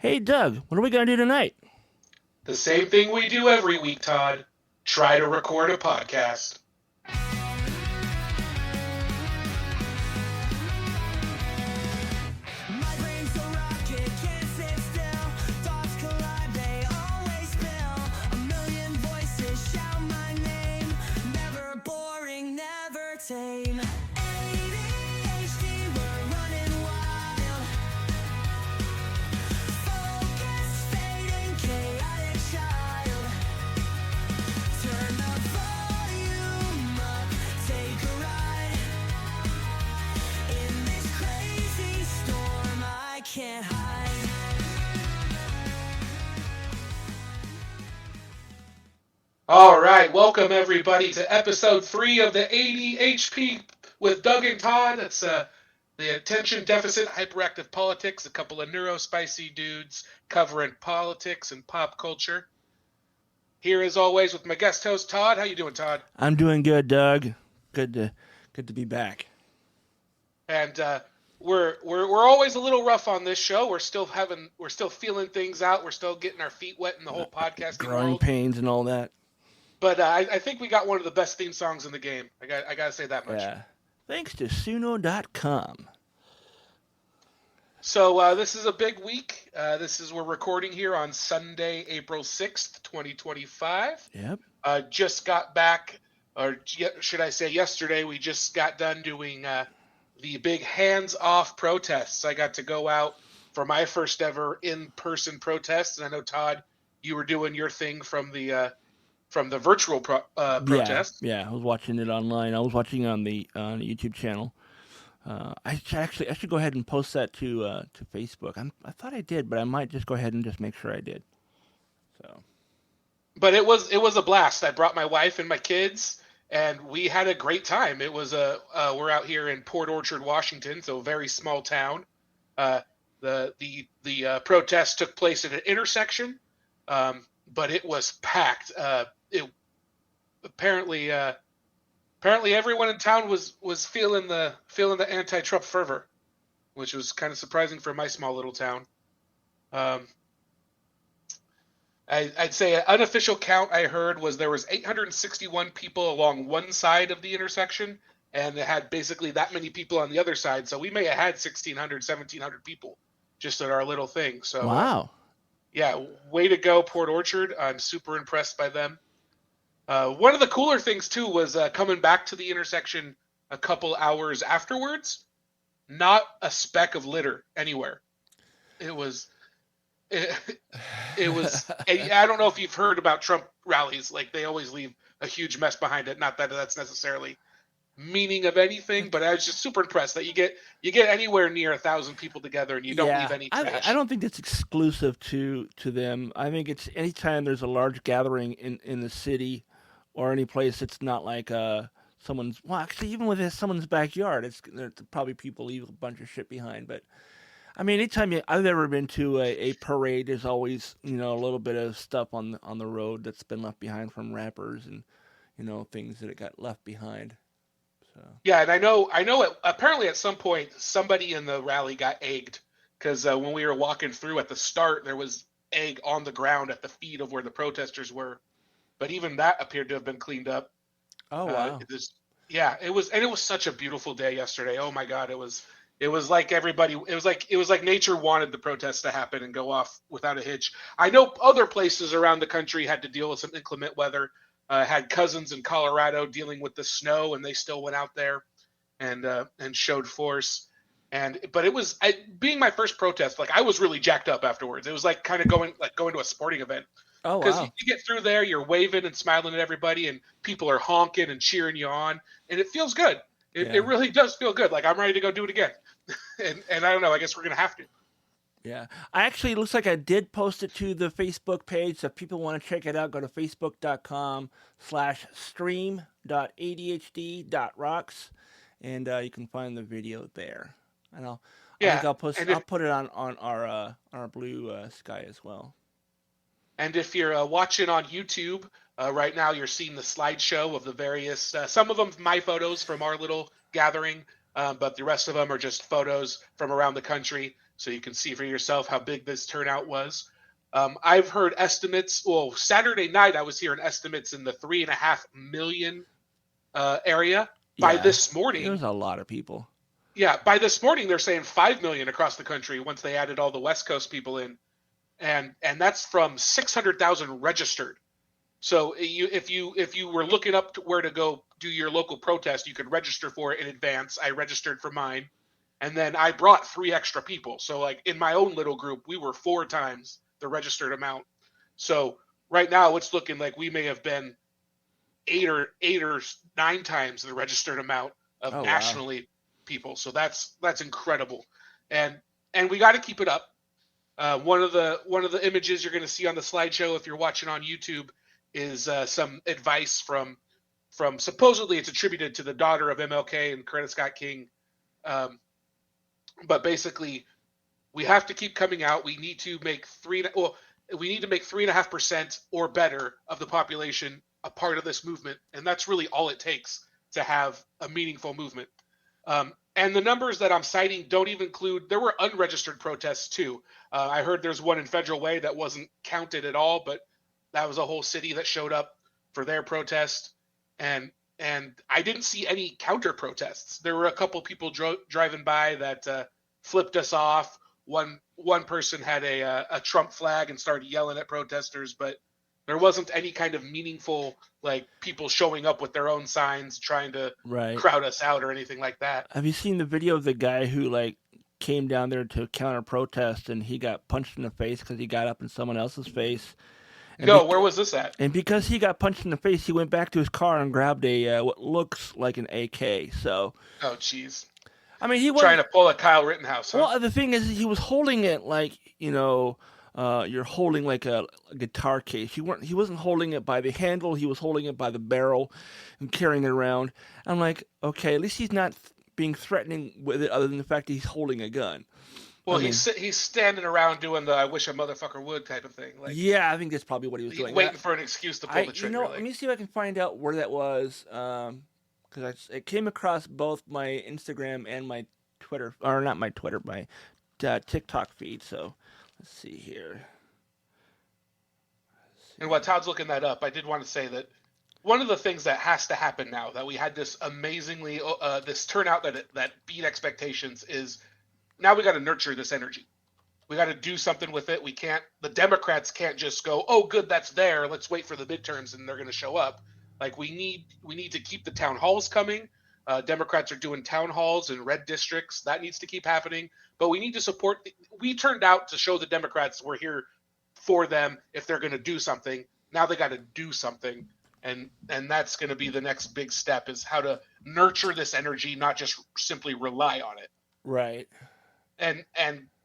Hey, Doug, what are we going to do tonight? The same thing we do every week, Todd. Try to record a podcast. My brain's a rocket, can't sit still. Thoughts collide, they always spill. A million voices shout my name. Never boring, never tame. ADHD, we're running wild. Focus fading, chaotic child. Turn the volume up, take a ride. In this crazy storm, I can't hide. All right, welcome everybody to episode 3 of the ADHP with Doug and Todd. It's the attention deficit hyperactive politics, a couple of neurospicy dudes covering politics and pop culture. Here as always with my guest host Todd. How you doing, Todd? I'm doing good, Doug. Good to be back. And we're always a little rough on this show. We're still feeling things out. We're still getting our feet wet in the whole podcasting Growing world. pains and all that. But I think we got one of the best theme songs in the game. I got to say that much. Yeah. Thanks to Suno.com. So this is a big week. We're recording here on Sunday, April 6th, 2025. Yep. Just got back, or should I say yesterday, we just got done doing the big hands-off protests. I got to go out for my first ever in-person protest. And I know, Todd, you were doing your thing from the virtual protest. Yeah, I was watching it online. I was watching on the YouTube channel. I should go ahead and post that to Facebook. I thought I did, but I might just go ahead and just make sure I did. So. But it was a blast. I brought my wife and my kids, and we had a great time. It was we're out here in Port Orchard, Washington, so a very small town. The protest took place at an intersection, but it was packed. Apparently everyone in town was feeling the anti-Trump fervor, which was kind of surprising for my small little town. I'd say an unofficial count I heard was there was 861 people along one side of the intersection, and it had basically that many people on the other side. So we may have had 1,600, 1,700 people just at our little thing. So wow. Yeah, way to go, Port Orchard. I'm super impressed by them. One of the cooler things, too, was coming back to the intersection a couple hours afterwards. Not a speck of litter anywhere. It was... It was. I don't know if you've heard about Trump rallies. Like, they always leave a huge mess behind it. Not that that's necessarily meaning of anything, but I was just super impressed that you get anywhere near 1,000 people together and you don't leave any trash. I don't think that's exclusive to them. I think it's anytime there's a large gathering in the city or any place. It's not like someone's. Well, actually, even with someone's backyard, it's probably people leave a bunch of shit behind, but. I mean, anytime I've ever been to a parade, there's always, a little bit of stuff on the road that's been left behind from rappers and, things that got left behind. So. Yeah, and I know. Apparently, at some point, somebody in the rally got egged because when we were walking through at the start, there was egg on the ground at the feet of where the protesters were. But even that appeared to have been cleaned up. Oh wow! It was such a beautiful day yesterday. Oh my God, it was. It was like everybody. It was like nature wanted the protests to happen and go off without a hitch. I know other places around the country had to deal with some inclement weather. Had cousins in Colorado dealing with the snow, and they still went out there and showed force. But it was being my first protest. Like, I was really jacked up afterwards. It was like kind of going to a sporting event. Oh wow! Because you get through there, you're waving and smiling at everybody, and people are honking and cheering you on, and it feels good. It really does feel good. Like, I'm ready to go do it again. and I don't know. I guess we're going to have to. Yeah. It looks like I did post it to the Facebook page. So if people want to check it out, go to facebook.com/stream.adhd.rocks. And you can find the video there. And I'll put it on our Blue Sky as well. And if you're watching on YouTube, right now you're seeing the slideshow of the various, some of them my photos from our little gathering, but the rest of them are just photos from around the country. so you can see for yourself how big this turnout was. I've heard estimates. Well, Saturday night I was hearing estimates in the 3.5 million area. By Yeah, this it was morning, a lot of people. yeah, by this morning they're saying 5 million across the country once they added all the West Coast people in, and that's from 600,000 registered. So if you were looking up to where to go do your local protest, you could register for it in advance. I registered for mine, and then I brought 3 extra people. So like in my own little group, we were 4 times the registered amount. So right now it's looking like we may have been eight or 9 times the registered amount of Oh wow. nationally people. So that's incredible, and we got to keep it up. One of the images you're going to see on the slideshow if you're watching on YouTube is some advice from supposedly it's attributed to the daughter of MLK and Coretta Scott King, um, but basically we have to keep coming out. We need to make 3.5% or better of the population a part of this movement, and that's really all it takes to have a meaningful movement. And the numbers that I'm citing don't even include, there were unregistered protests too. I heard there's one in Federal Way that wasn't counted at all, but that was a whole city that showed up for their protest. And I didn't see any counter protests. There were a couple people driving by that flipped us off. One person had a Trump flag and started yelling at protesters, but there wasn't any kind of meaningful like people showing up with their own signs trying to Right. crowd us out or anything like that. Have you seen the video of the guy who like came down there to counter protest and he got punched in the face because he got up in someone else's face? And No, where was this at? and because he got punched in the face, he went back to his car and grabbed a what looks like an AK. So, Oh, jeez. I mean, he Trying was. to pull a Kyle Rittenhouse, huh? Well, the thing is, he was holding it like you're holding like a guitar case. He wasn't holding it by the handle. He was holding it by the barrel and carrying it around. I'm like, okay, at least he's not being threatening with it, other than the fact that he's holding a gun. Well, I mean, he's standing around doing the "I wish a motherfucker would" type of thing, like yeah, I think that's probably what he was doing. waiting for an excuse to pull the trigger. Let me see if I can find out where that was, because it came across both my Instagram and my Twitter, or not my Twitter, my TikTok feed. So let's see here. And while Todd's looking that up, I did want to say that one of the things that has to happen now that we had this amazingly this turnout that beat expectations is now we got to nurture this energy. We got to do something with it. We can't. The Democrats can't just go, "Oh, good, that's there. Let's wait for the midterms and they're going to show up." Like we need to keep the town halls coming. Democrats are doing town halls in red districts. That needs to keep happening. But we need to support. We turned out to show the Democrats we're here for them if they're going to do something. Now they got to do something, and that's going to be the next big step is how to nurture this energy, not just simply rely on it. Right. And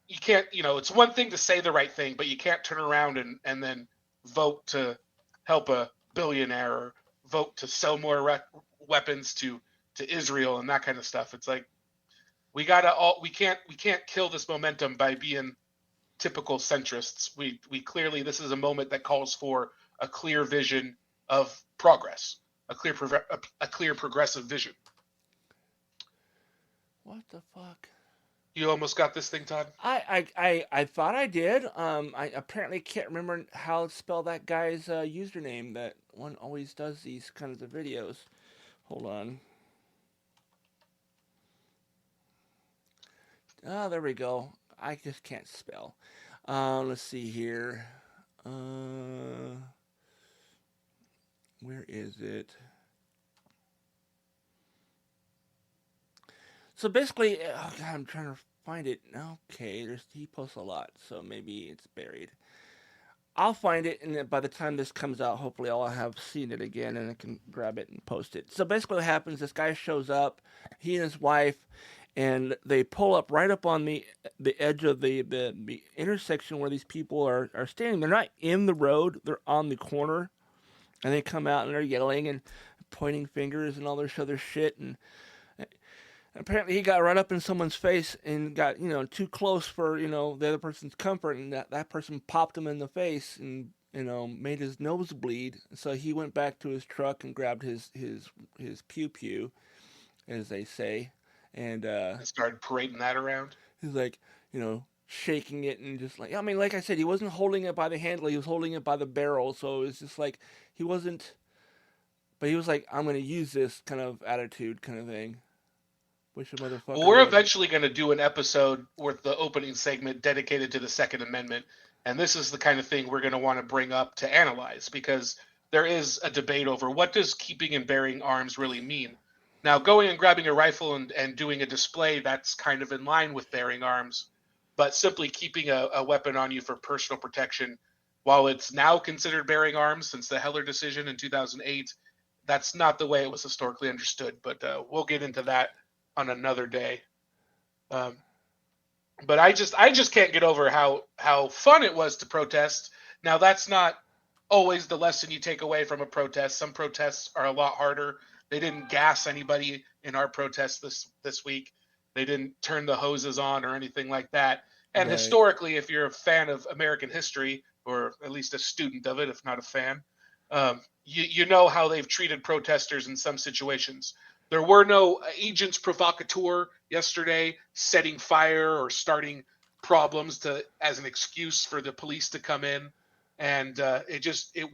you can't, it's one thing to say the right thing, but you can't turn around and then vote to help a billionaire or vote to sell more weapons to Israel and that kind of stuff. It's like we can't kill this momentum by being typical centrists. We clearly, this is a moment that calls for a clear vision of progress, a clear progressive vision. What the fuck? You almost got this thing, Todd? I thought I did. I apparently can't remember how to spell that guy's username. That one always does these kinds of videos. Hold on. Oh, there we go. I just can't spell. Let's see here. Where is it? So basically, oh God, I'm trying to find it. Okay, he posts a lot, so maybe it's buried. I'll find it, and then by the time this comes out, hopefully I'll have seen it again, and I can grab it and post it. So basically what happens, this guy shows up, he and his wife, and they pull up right up on the edge of the intersection where these people are standing. They're not in the road, they're on the corner, and they come out and they're yelling and pointing fingers and all this other shit, and apparently he got right up in someone's face and got, too close for, the other person's comfort, and that person popped him in the face and, made his nose bleed. So he went back to his truck and grabbed his pew, as they say, and Started parading that around. he's like, shaking it and just like, I mean, like I said, he wasn't holding it by the handle, he was holding it by the barrel, so it was just like he wasn't, but he was like, I'm gonna use this kind of attitude, kind of thing. Wish a Well, motherfucker we're would. eventually going to do an episode with the opening segment dedicated to the Second Amendment, and this is the kind of thing we're going to want to bring up to analyze because there is a debate over what does keeping and bearing arms really mean. Now, going and grabbing a rifle and doing a display, that's kind of in line with bearing arms, but simply keeping a weapon on you for personal protection, while it's now considered bearing arms since the Heller decision in 2008, that's not the way it was historically understood. But we'll get into that on another day. Um, but I just can't get over how fun it was to protest. Now that's not always the lesson you take away from a protest. Some protests are a lot harder. They didn't gas anybody in our protest this week. They didn't turn the hoses on or anything like that. And Right. historically, if you're a fan of American history, or at least a student of it, if not a fan, you know how they've treated protesters in some situations. There were no agents provocateur yesterday setting fire or starting problems to as an excuse for the police to come in, and it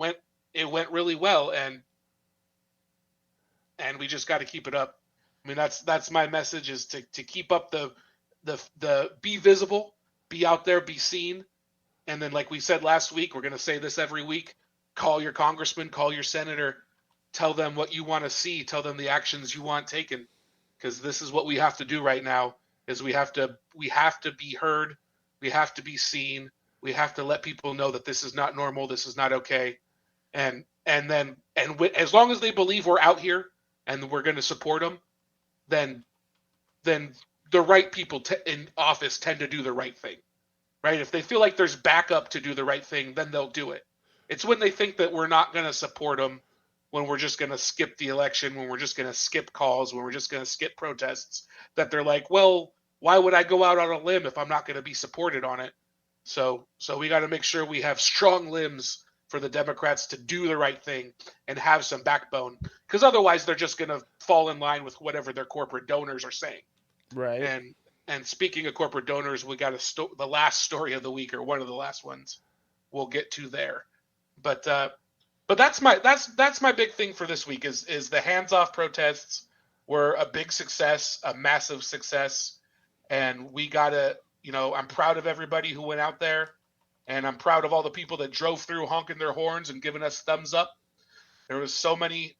went really well, and we just got to keep it up. I mean, that's my message is to keep up the be visible, be out there, be seen, and then like we said last week, we're going to say this every week: call your congressman, call your senator, tell them what you want to see, tell them the actions you want taken, because this is what we have to do right now. Is we have to be heard, we have to be seen, we have to let people know that this is not normal, this is not okay, and as long as they believe we're out here and we're going to support them, then then the right people in office tend to do the right thing, right? If they feel like there's backup to do the right thing, then they'll do it. It's when they think that we're not going to support them, when we're just going to skip the election, when we're just going to skip calls, when we're just going to skip protests, that they're like, well, why would I go out on a limb if I'm not going to be supported on it? So we got to make sure we have strong limbs for the Democrats to do the right thing and have some backbone, because otherwise they're just going to fall in line with whatever their corporate donors are saying. Right. And speaking of corporate donors, we got the last story of the week, or one of the last ones we'll get to there. But that's my big thing for this week is the hands-off protests were a big success, a massive success, and we gotta, I'm proud of everybody who went out there, and I'm proud of all the people that drove through honking their horns and giving us thumbs up. There were so many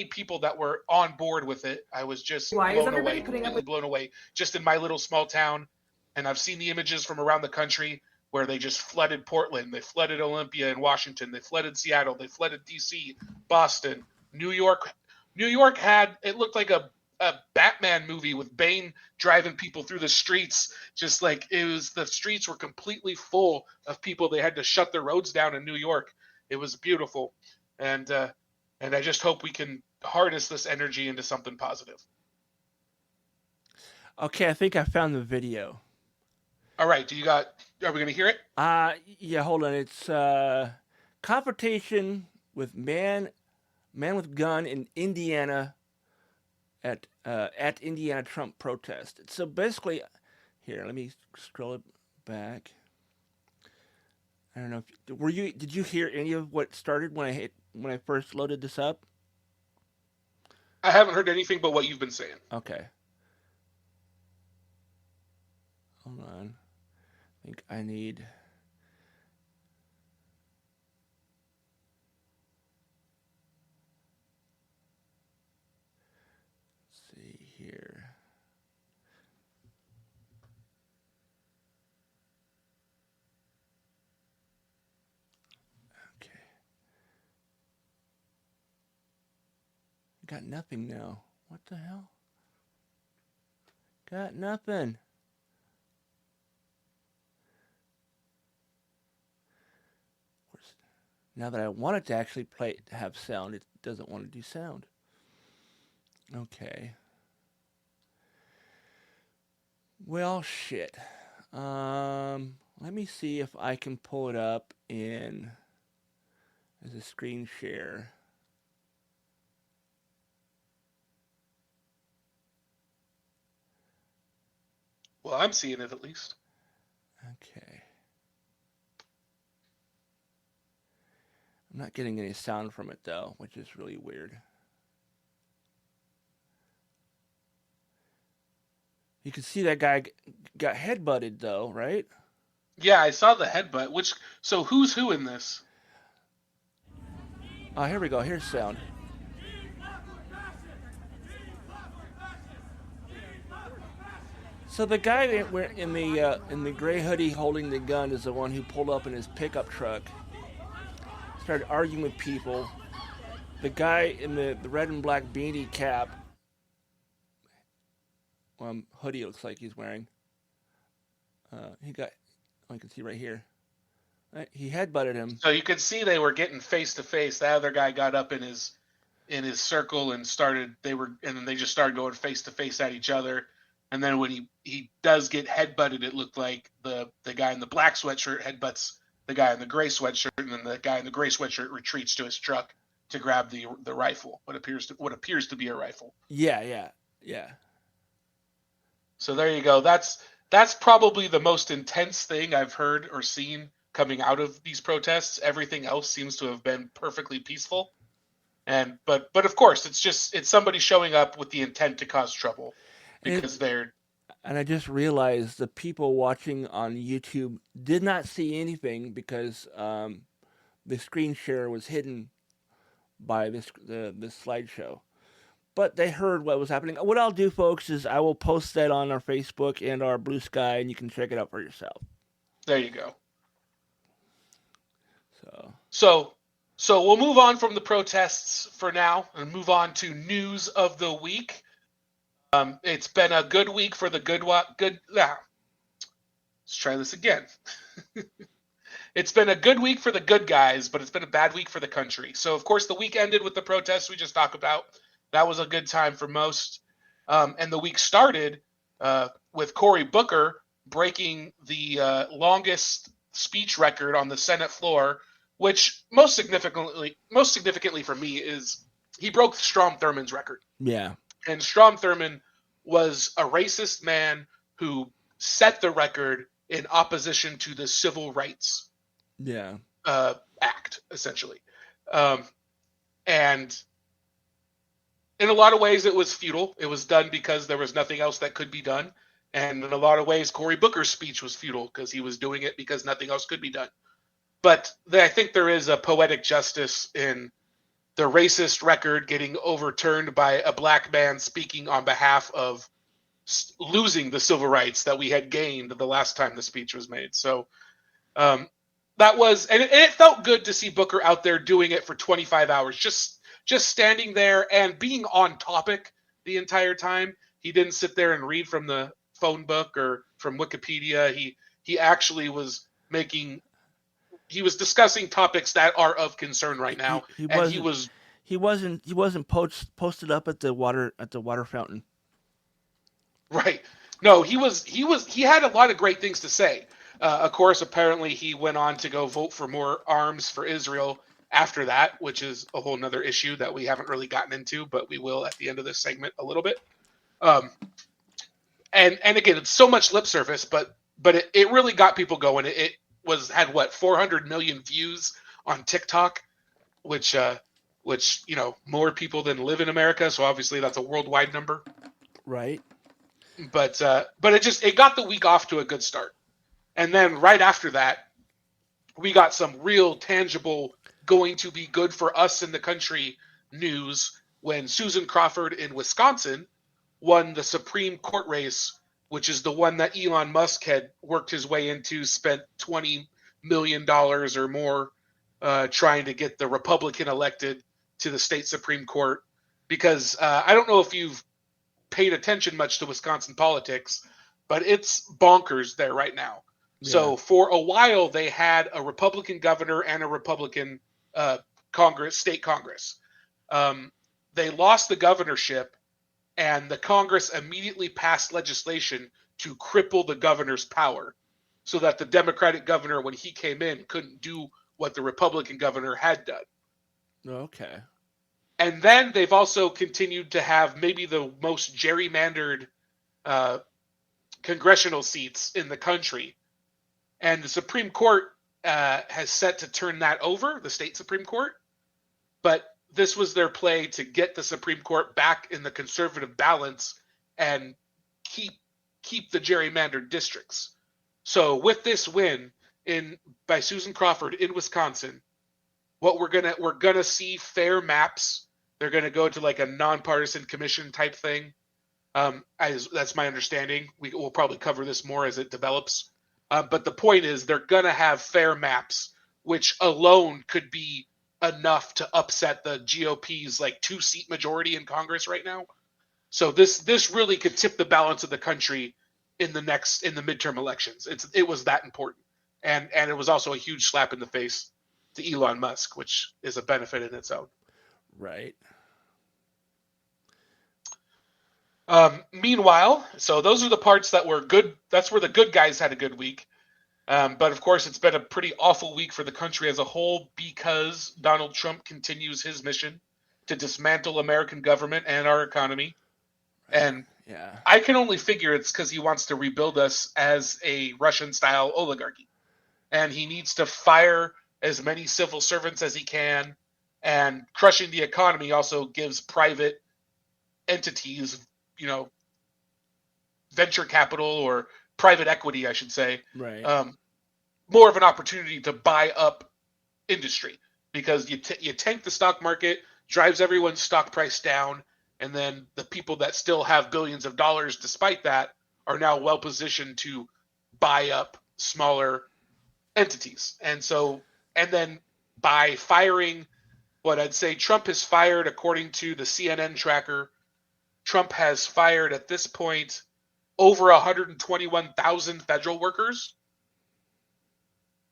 people that were on board with it. I was just Why is blown everybody away, putting up completely blown away, just in my little small town. And I've seen the images from around the country where they just flooded Portland, they flooded Olympia in Washington, they flooded Seattle, they flooded DC, Boston, New York. New York had, it looked like a Batman movie with Bane driving people through the streets. Just like the streets were completely full of people. They had to shut the roads down in New York. It was beautiful. And I just hope we can harness this energy into something positive. Okay, I think I found the video. All right, are we going to hear it? Yeah, hold on. It's confrontation with man with gun in Indiana at Indiana Trump protest. So basically, here, let me scroll it back. I don't know. Did you hear any of what started when I first loaded this up? I haven't heard anything but what you've been saying. Okay. Hold on. I think I need. Let's see here. Okay. Got nothing now. What the hell? Got nothing. Now that I want it to actually have sound, it doesn't want to do sound. Okay. Well, shit. Let me see if I can pull it up as a screen share. Well, I'm seeing it at least. Okay. I'm not getting any sound from it though, which is really weird. You can see that guy got headbutted though, right? Yeah, I saw the headbutt. So who's who in this? Oh, here we go. Here's sound. So the guy in the gray hoodie holding the gun is the one who pulled up in his pickup truck, started arguing with people. The guy in the red and black beanie cap, hoodie looks like he's wearing. He got, oh, you can see right here. Right, he headbutted him. So you could see they were getting face to face. The other guy got up in his circle and then they just started going face to face at each other. And then when he does get headbutted, it looked like the guy in the black sweatshirt headbutts the guy in the gray sweatshirt, and then the guy in the gray sweatshirt retreats to his truck to grab the rifle, what appears to be a rifle. Yeah. So there you go. That's probably the most intense thing I've heard or seen coming out of these protests. Everything else seems to have been perfectly peaceful. But of course, it's somebody showing up with the intent to cause trouble because they're. And I just realized the people watching on YouTube did not see anything because the screen share was hidden by this slideshow. But they heard what was happening. What I'll do, folks, is I will post that on our Facebook and our Blue Sky, and you can check it out for yourself. There you go. So we'll move on from the protests for now and move on to news of the week. It's been a good week for the let's try this again. It's been a good week for the good guys, but it's been a bad week for the country. So, of course, the week ended with the protests we just talked about. That was a good time for most. And the week started with Cory Booker breaking the longest speech record on the Senate floor, which most significantly for me is he broke Strom Thurmond's record. Yeah. And Strom Thurmond was a racist man who set the record in opposition to the Civil Rights Act, essentially. And in a lot of ways, it was futile. It was done because there was nothing else that could be done. And in a lot of ways, Cory Booker's speech was futile because he was doing it because nothing else could be done. But I think there is a poetic justice in the racist record getting overturned by a black man speaking on behalf of losing the civil rights that we had gained the last time the speech was made. So that was, and it felt good to see Booker out there doing it for 25 hours, just standing there and being on topic the entire time. He didn't sit there and read from the phone book or from Wikipedia. He actually was discussing topics that are of concern right now. He wasn't posted up at the water fountain. Right. No, he had a lot of great things to say. Of course, apparently he went on to go vote for more arms for Israel after that, which is a whole nother issue that we haven't really gotten into, but we will at the end of this segment a little bit. And again, it's so much lip service, but it really got people going. It had 400 million views on TikTok, which more people than live in America, so obviously that's a worldwide number. Right. But it got the week off to a good start. And then right after that, we got some real tangible going to be good for us in the country news when Susan Crawford in Wisconsin won the Supreme Court race, which is the one that Elon Musk had worked his way into, spent $20 million or more trying to get the Republican elected to the state Supreme Court. Because I don't know if you've paid attention much to Wisconsin politics, but it's bonkers there right now. Yeah. So for a while, they had a Republican governor and a Republican state Congress. They lost the governorship, and the Congress immediately passed legislation to cripple the governor's power so that the Democratic governor, when he came in, couldn't do what the Republican governor had done. Okay. And then they've also continued to have maybe the most gerrymandered congressional seats in the country. And the Supreme Court has set to turn that over, the state Supreme Court. But this was their play to get the Supreme Court back in the conservative balance and keep the gerrymandered districts. So with this win by Susan Crawford in Wisconsin, what we're gonna see fair maps. They're gonna go to like a nonpartisan commission type thing. That's my understanding. We'll probably cover this more as it develops. But the point is, they're gonna have fair maps, which alone could be enough to upset the GOP's like 2-seat majority in Congress right now. So this really could tip the balance of the country in the midterm elections. It was that important, and it was also a huge slap in the face to Elon Musk, which is a benefit in its own. Right. Meanwhile, so those are the parts that were good. That's where the good guys had a good week. But of course, it's been a pretty awful week for the country as a whole because Donald Trump continues his mission to dismantle American government and our economy. And Yeah. I can only figure it's because he wants to rebuild us as a Russian-style oligarchy. And he needs to fire as many civil servants as he can. And crushing the economy also gives private entities, venture capital or private equity, I should say, Right. more of an opportunity to buy up industry because you tank the stock market, drives everyone's stock price down, and then the people that still have billions of dollars despite that are now well positioned to buy up smaller entities. And then by firing, what I'd say Trump has fired, according to the CNN tracker, Trump has fired at this point over 121,000 federal workers.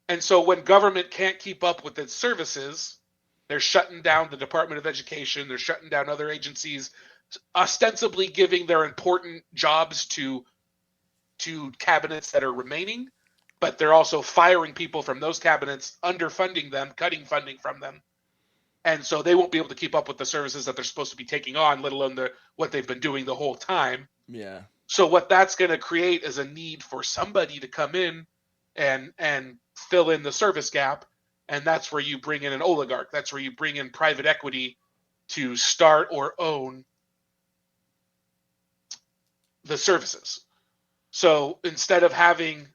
And so when government can't keep up with its services, they're shutting down the Department of Education, they're shutting down other agencies, ostensibly giving their important jobs to cabinets that are remaining, but they're also firing people from those cabinets, underfunding them, cutting funding from them. And so they won't be able to keep up with the services that they're supposed to be taking on, let alone what they've been doing the whole time. Yeah. So what that's going to create is a need for somebody to come in and fill in the service gap. And that's where you bring in an oligarch. That's where you bring in private equity to start or own the services. So instead of having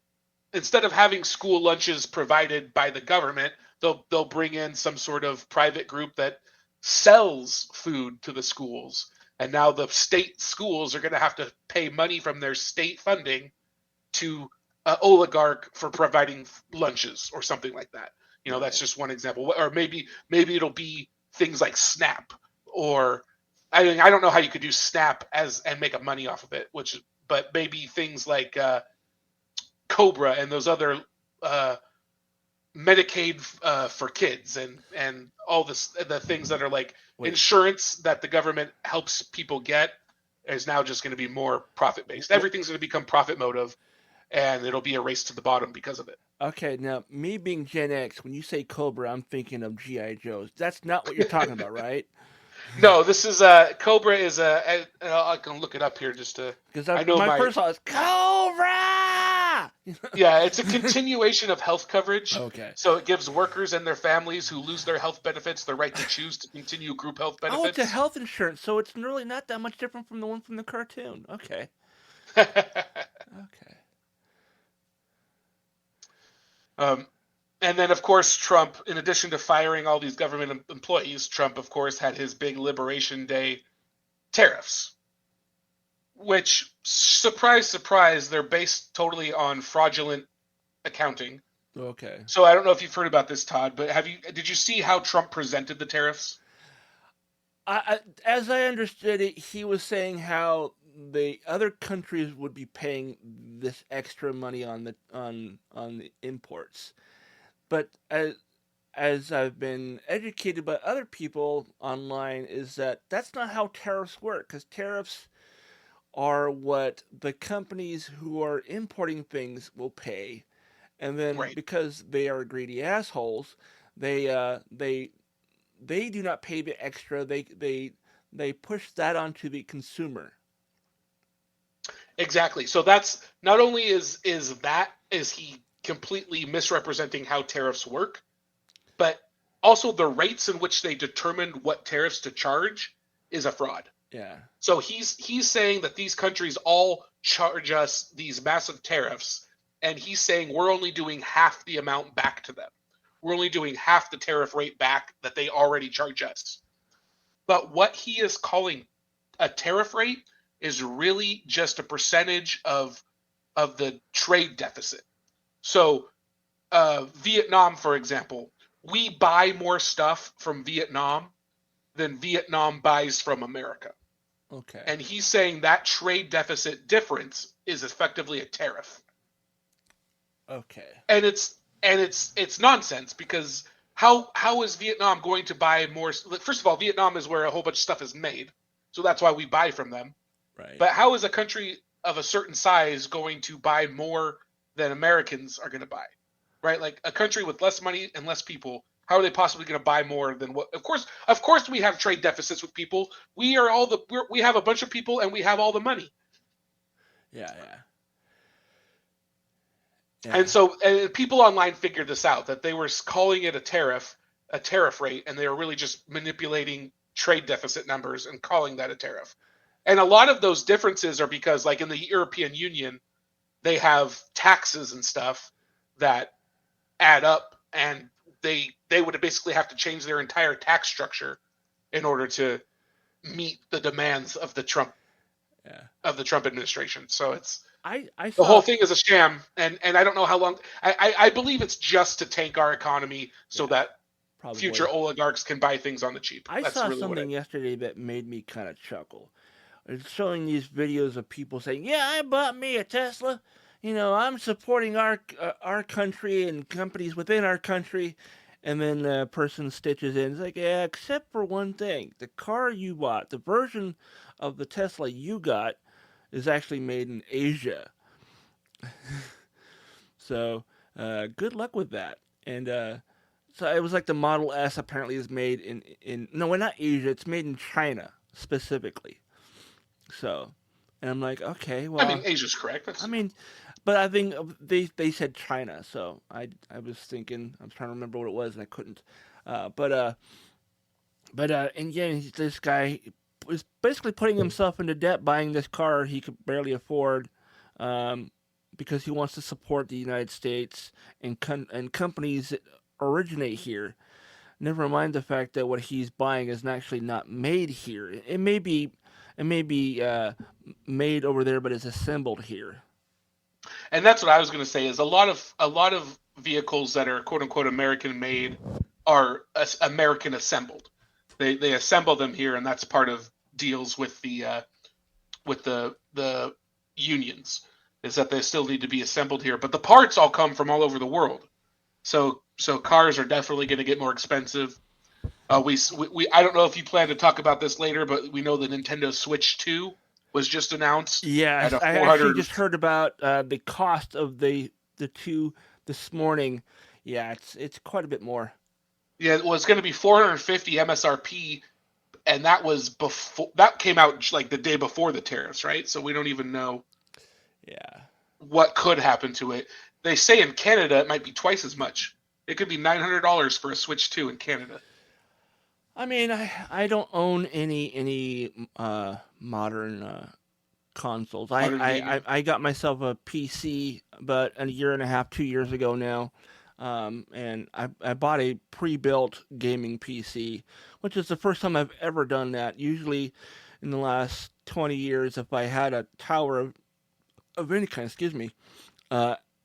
school lunches provided by the government, they'll bring in some sort of private group that sells food to the schools. And now the state schools are going to have to pay money from their state funding to an oligarch for providing lunches or something like that. That's just one example. Or maybe it'll be things like SNAP, or I don't know how you could do SNAP and make money off of it, but maybe things like Cobra and those other Medicaid for kids and all the things that are like insurance that the government helps people get is now just going to be more profit based. Everything's going to become profit motive, and it'll be a race to the bottom because of it. Okay, now me being Gen X, when you say Cobra, I'm thinking of G.I. Joes. That's not what you're talking about, right? No, this is Cobra is I can look it up here just to. Because my first thought is Cobra. Yeah, it's a continuation of health coverage. Okay. So it gives workers and their families who lose their health benefits the right to choose to continue group health benefits. Oh, it's a health insurance, so it's really not that much different from the one from the cartoon. Okay. And then, of course, Trump, in addition to firing all these government employees, Trump, of course, had his big Liberation Day tariffs, which, surprise, surprise, they're based totally on fraudulent accounting. Okay. So I don't know if you've heard about this, Todd, but did you see how Trump presented the tariffs? As I understood it, he was saying how the other countries would be paying this extra money on the imports, but as I've been educated by other people online, is that that's not how tariffs work, because tariffs are what the companies who are importing things will pay, and then because they are greedy assholes, they do not pay the extra. They push that onto the consumer. Exactly. So that's not only is he completely misrepresenting how tariffs work, but also the rates in which they determined what tariffs to charge is a fraud. Yeah. So he's saying that these countries all charge us these massive tariffs, and he's saying we're only doing half the amount back to them. We're only doing half the tariff rate back that they already charge us. But what he is calling a tariff rate is really just a percentage of the trade deficit. So Vietnam, for example, we buy more stuff from Vietnam than Vietnam buys from America. Okay. And he's saying that trade deficit difference is effectively a tariff. Okay. And it's nonsense, because how is Vietnam going to buy more? First of all, Vietnam is where a whole bunch of stuff is made, so that's why we buy from them. Right. But how is a country of a certain size going to buy more than Americans are going to buy? Right? Like a country with less money and less people, how are they possibly going to buy more than what? Of course, we have trade deficits with people. We have a bunch of people and we have all the money. Yeah. And so people online figured this out, that they were calling it a tariff rate, and they were really just manipulating trade deficit numbers and calling that a tariff. And a lot of those differences are because, like in the European Union, they have taxes and stuff that add up, and they would basically have to change their entire tax structure in order to meet the demands of the Trump administration. So it's I the whole thing is a sham, and I don't know how long. I believe it's just to tank our economy so that probably future oligarchs can buy things on the cheap. I That's saw really something yesterday that made me kind of chuckle. It's showing these videos of people saying, "Yeah, I bought me a Tesla. You know, I'm supporting our country and companies within our country." And then the person stitches in, it's like, "Yeah, except for one thing. The car you bought, the version of the Tesla you got, is actually made in Asia." So, good luck with that. And so it was like the Model S apparently is made in no, not Asia. It's made in China specifically. So, and I'm like, okay, well, I mean, Asia's correct. but I think they said China, so I was thinking, I was trying to remember what it was and I couldn't. And yeah, this guy was basically putting himself into debt buying this car he could barely afford, because he wants to support the United States and companies that originate here. Never mind the fact that what he's buying is actually not made here. It may be made over there, but it's assembled here. And that's what I was going to say, is a lot of vehicles that are quote unquote American made are American assembled. They assemble them here, and that's part of deals with the unions, is that they still need to be assembled here. But the parts all come from all over the world. So cars are definitely going to get more expensive. I don't know if you plan to talk about this later, but we know the Nintendo Switch 2 was just announced. Yeah, I actually just heard about the cost of the two this morning. Yeah, it's quite a bit more. Yeah, well, it's going to be $450 MSRP, and that came out like the day before the tariffs, right? So we don't even know. Yeah. What could happen to it? They say in Canada it might be twice as much. It could be $900 for a Switch 2 in Canada. I mean, I don't own any modern consoles. I got myself a PC about a year and a half, 2 years ago now, and I bought a pre-built gaming PC, which is the first time I've ever done that. Usually, in the last 20 years, if I had a tower of any kind,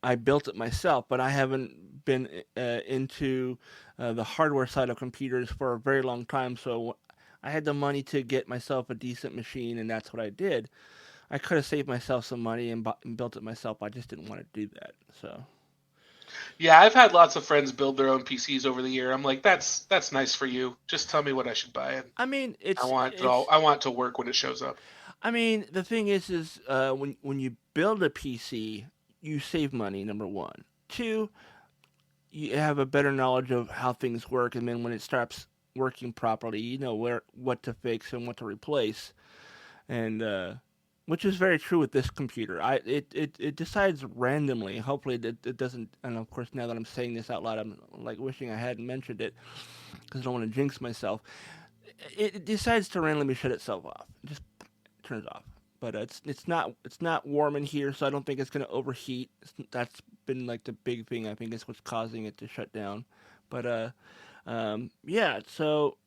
I built it myself, but I haven't been into the hardware side of computers for a very long time, so I had the money to get myself a decent machine, and that's what I did. I could have saved myself some money and built it myself. I just didn't want to do that. So, yeah, I've had lots of friends build their own PCs over the year. I'm like, that's nice for you. Just tell me what I should buy. I mean, I want it to work when it shows up. I mean, the thing is when you build a PC, you save money. Number one, two, you have a better knowledge of how things work, and then when it starts working properly, you know what to fix and what to replace. And which is very true with this computer. It decides randomly. Hopefully, it doesn't. And of course, now that I'm saying this out loud, I'm like wishing I hadn't mentioned it because I don't want to jinx myself. It decides to randomly shut itself off. It just turns off. But it's not warm in here, so I don't think it's going to overheat. That's been like the big thing. I think is what's causing it to shut down. But yeah. So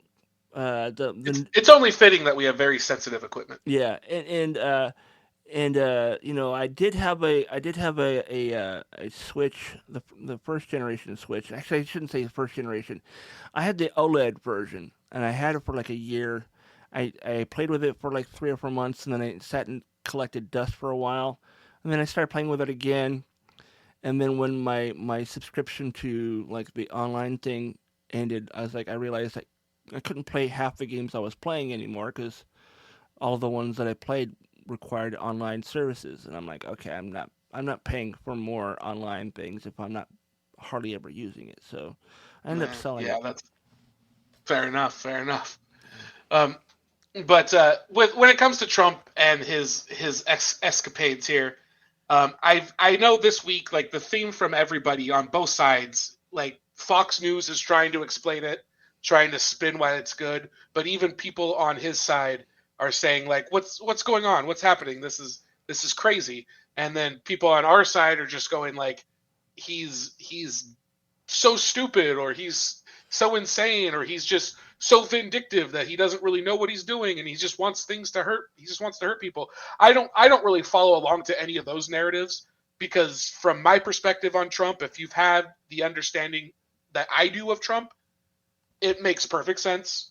the It's only fitting that we have very sensitive equipment. yeah, and I did have a Switch, the first generation Switch. Actually, I shouldn't say the first generation. I had the OLED version, and I had it for like a year. I played with it for like 3 or 4 months, and then I sat and collected dust for a while, and then I started playing with it again. And then when my subscription to like the online thing ended, I realized I couldn't play half the games I was playing anymore because all the ones that I played required online services, and I'm like, okay, I'm not paying for more online things if I'm not hardly ever using it. So I ended up selling Yeah, it. that's fair enough. Fair enough. Um, but when it comes to Trump and his escapades here, I know this week like the theme from everybody on both sides, like Fox News is trying to explain it, trying to spin why it's good, but even people on his side are saying like, what's going on? What's happening? This is crazy. And then people on our side are just going like, he's so stupid, or he's so insane, or he's just so vindictive that he doesn't really know what he's doing, and he just wants things to hurt. He just wants to hurt people. I don't really follow along to any of those narratives, because from my perspective on Trump, if you've had the understanding that I do of Trump, it makes perfect sense.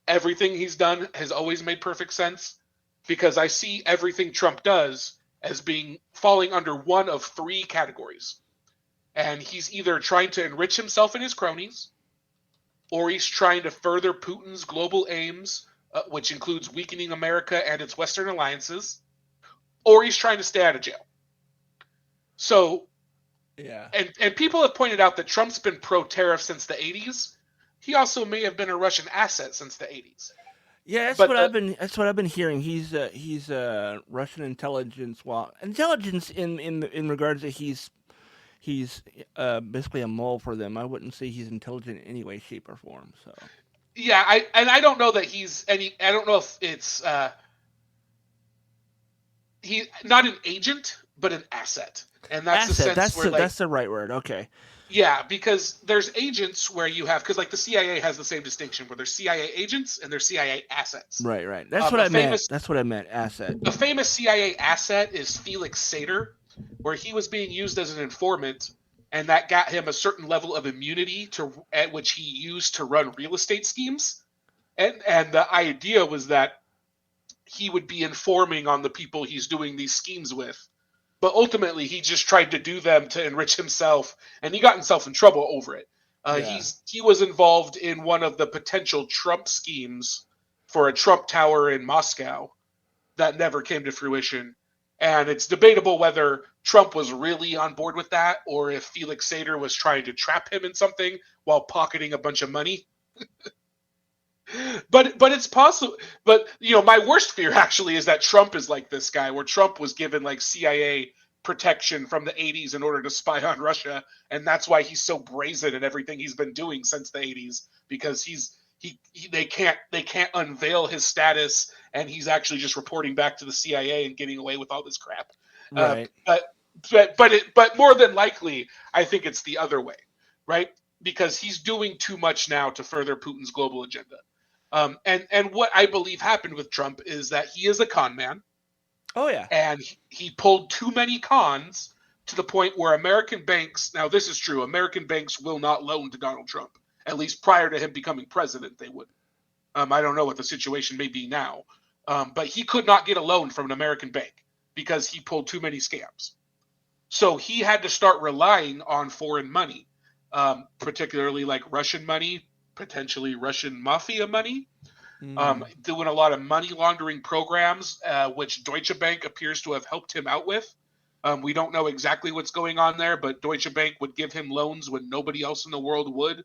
Everything he's done has always made perfect sense, because I see everything Trump does as being falling under one of three categories. And he's either trying to enrich himself and his cronies, or he's trying to further Putin's global aims, which includes weakening America and its Western alliances, or he's trying to stay out of jail. So, Yeah. and people have pointed out that Trump's been pro-tariff since the 80s. He also may have been a Russian asset since the 80s. Yeah, that's But what I've been hearing. He's Russian intelligence. Well, intelligence in regards to he's basically a mole for them. I wouldn't say he's intelligent in any way, shape, or form. So yeah, I don't know that he's any. I don't know if it's he not an agent, but an asset, and that's the asset. sense where like That's the right word. Okay. yeah, because there's agents where you have, because like the CIA has the same distinction where there's CIA agents and there's CIA assets. Right. Right. That's what I meant. Famous That's what I meant. Asset. a famous CIA asset is Felix Sater, where he was being used as an informant, and that got him a certain level of immunity to at which he used to run real estate schemes. And the idea was that he would be informing on the people he's doing these schemes with. But ultimately, he just tried to do them to enrich himself, and he got himself in trouble over it. Yeah. He was involved in one of the potential Trump schemes for a Trump Tower in Moscow that never came to fruition. And it's debatable whether Trump was really on board with that, or if Felix Sater was trying to trap him in something while pocketing a bunch of money. But it's possible. But my worst fear actually is that Trump is like this guy, where Trump was given like CIA protection from the 80s in order to spy on Russia, and that's why he's so brazen in everything he's been doing since the 80s, because they can't unveil his status, and he's actually just reporting back to the CIA and getting away with all this crap. Right. But more than likely, I think it's the other way, right? Because he's doing too much now to further Putin's global agenda. And what I believe happened with Trump is that he is a con man, Oh yeah. and he pulled too many cons to the point where American banks, now this is true, American banks will not loan to Donald Trump. At least prior to him becoming president, they wouldn't. I don't know what the situation may be now, but he could not get a loan from an American bank because he pulled too many scams. So he had to start relying on foreign money, particularly like Russian money, potentially Russian mafia money, doing a lot of money laundering programs, which Deutsche Bank appears to have helped him out with. We don't know exactly what's going on there, but Deutsche Bank would give him loans when nobody else in the world would.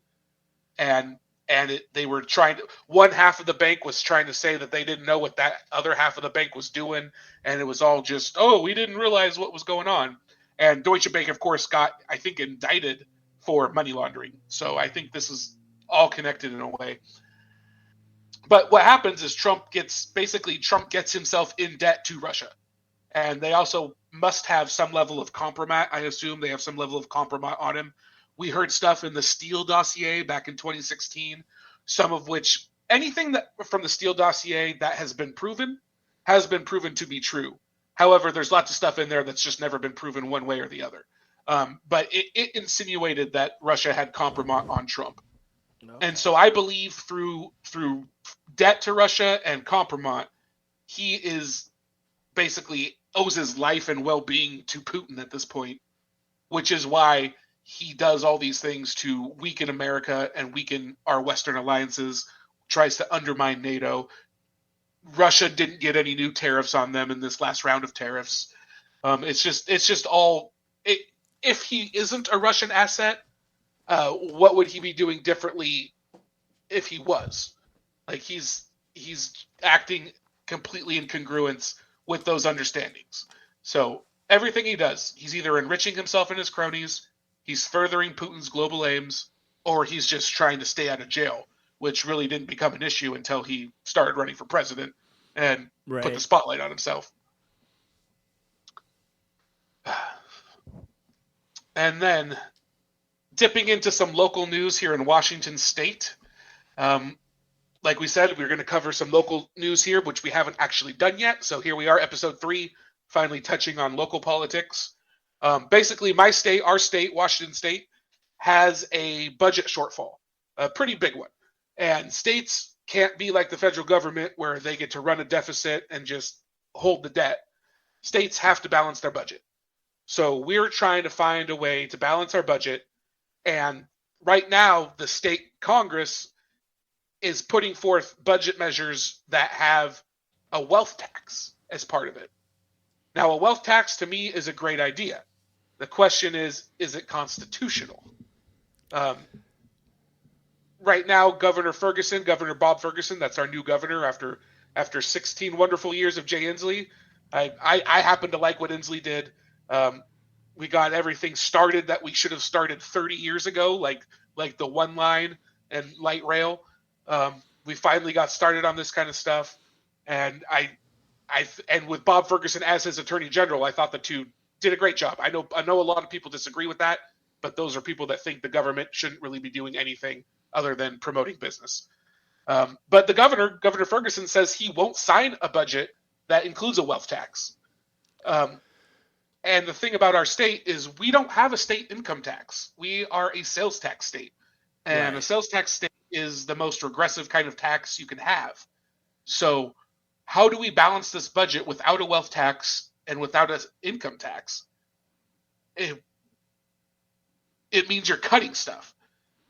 And and they were trying to. One half of the bank was trying to say that they didn't know what that other half of the bank was doing, and it was all just, oh, we didn't realize what was going on. And Deutsche Bank, of course, got, I think, indicted for money laundering. So I think this is all connected in a way. But what happens is Trump gets himself in debt to Russia. And they also must have some level of compromise. I assume they have some level of compromise on him. We heard stuff in the Steele dossier back in 2016, some of which, anything that from the Steele dossier that has been proven to be true. However, there's lots of stuff in there that's just never been proven one way or the other. But it insinuated that Russia had compromise on Trump. No. And so I believe through debt to Russia and compromise, he is basically owes his life and well-being to Putin at this point, which is why he does all these things to weaken America and weaken our Western alliances, tries to undermine NATO. Russia didn't get any new tariffs on them in this last round of tariffs. It's just all. If he isn't a Russian asset, what would he be doing differently if he was? Like he's acting completely in congruence with those understandings. So everything he does, he's either enriching himself and his cronies, he's furthering Putin's global aims, or he's just trying to stay out of jail, which really didn't become an issue until he started running for president and put the spotlight on himself. And then dipping into some local news here in Washington State. Like we said, we're going to cover some local news here, which we haven't actually done yet. So here we are, episode 3, finally touching on local politics. Basically, our state, Washington State, has a budget shortfall, a pretty big one. And states can't be like the federal government where they get to run a deficit and just hold the debt. States have to balance their budget. So we're trying to find a way to balance our budget. And right now, the state Congress is putting forth budget measures that have a wealth tax as part of it. Now, a wealth tax to me is a great idea. The question is it constitutional? Right now, Governor Bob Ferguson, that's our new governor after 16 wonderful years of Jay Inslee. I happen to like what Inslee did. We got everything started that we should have started 30 years ago, like the one line and light rail. We finally got started on this kind of stuff, and and with Bob Ferguson as his attorney general, I thought the two did a great job. I know a lot of people disagree with that, but those are people that think the government shouldn't really be doing anything other than promoting business. But the Governor Ferguson, says he won't sign a budget that includes a wealth tax. And the thing about our state is we don't have a state income tax. We are a sales tax state. And a sales tax state is the most regressive kind of tax you can have. So how do we balance this budget without a wealth tax and without an income tax? It means you're cutting stuff.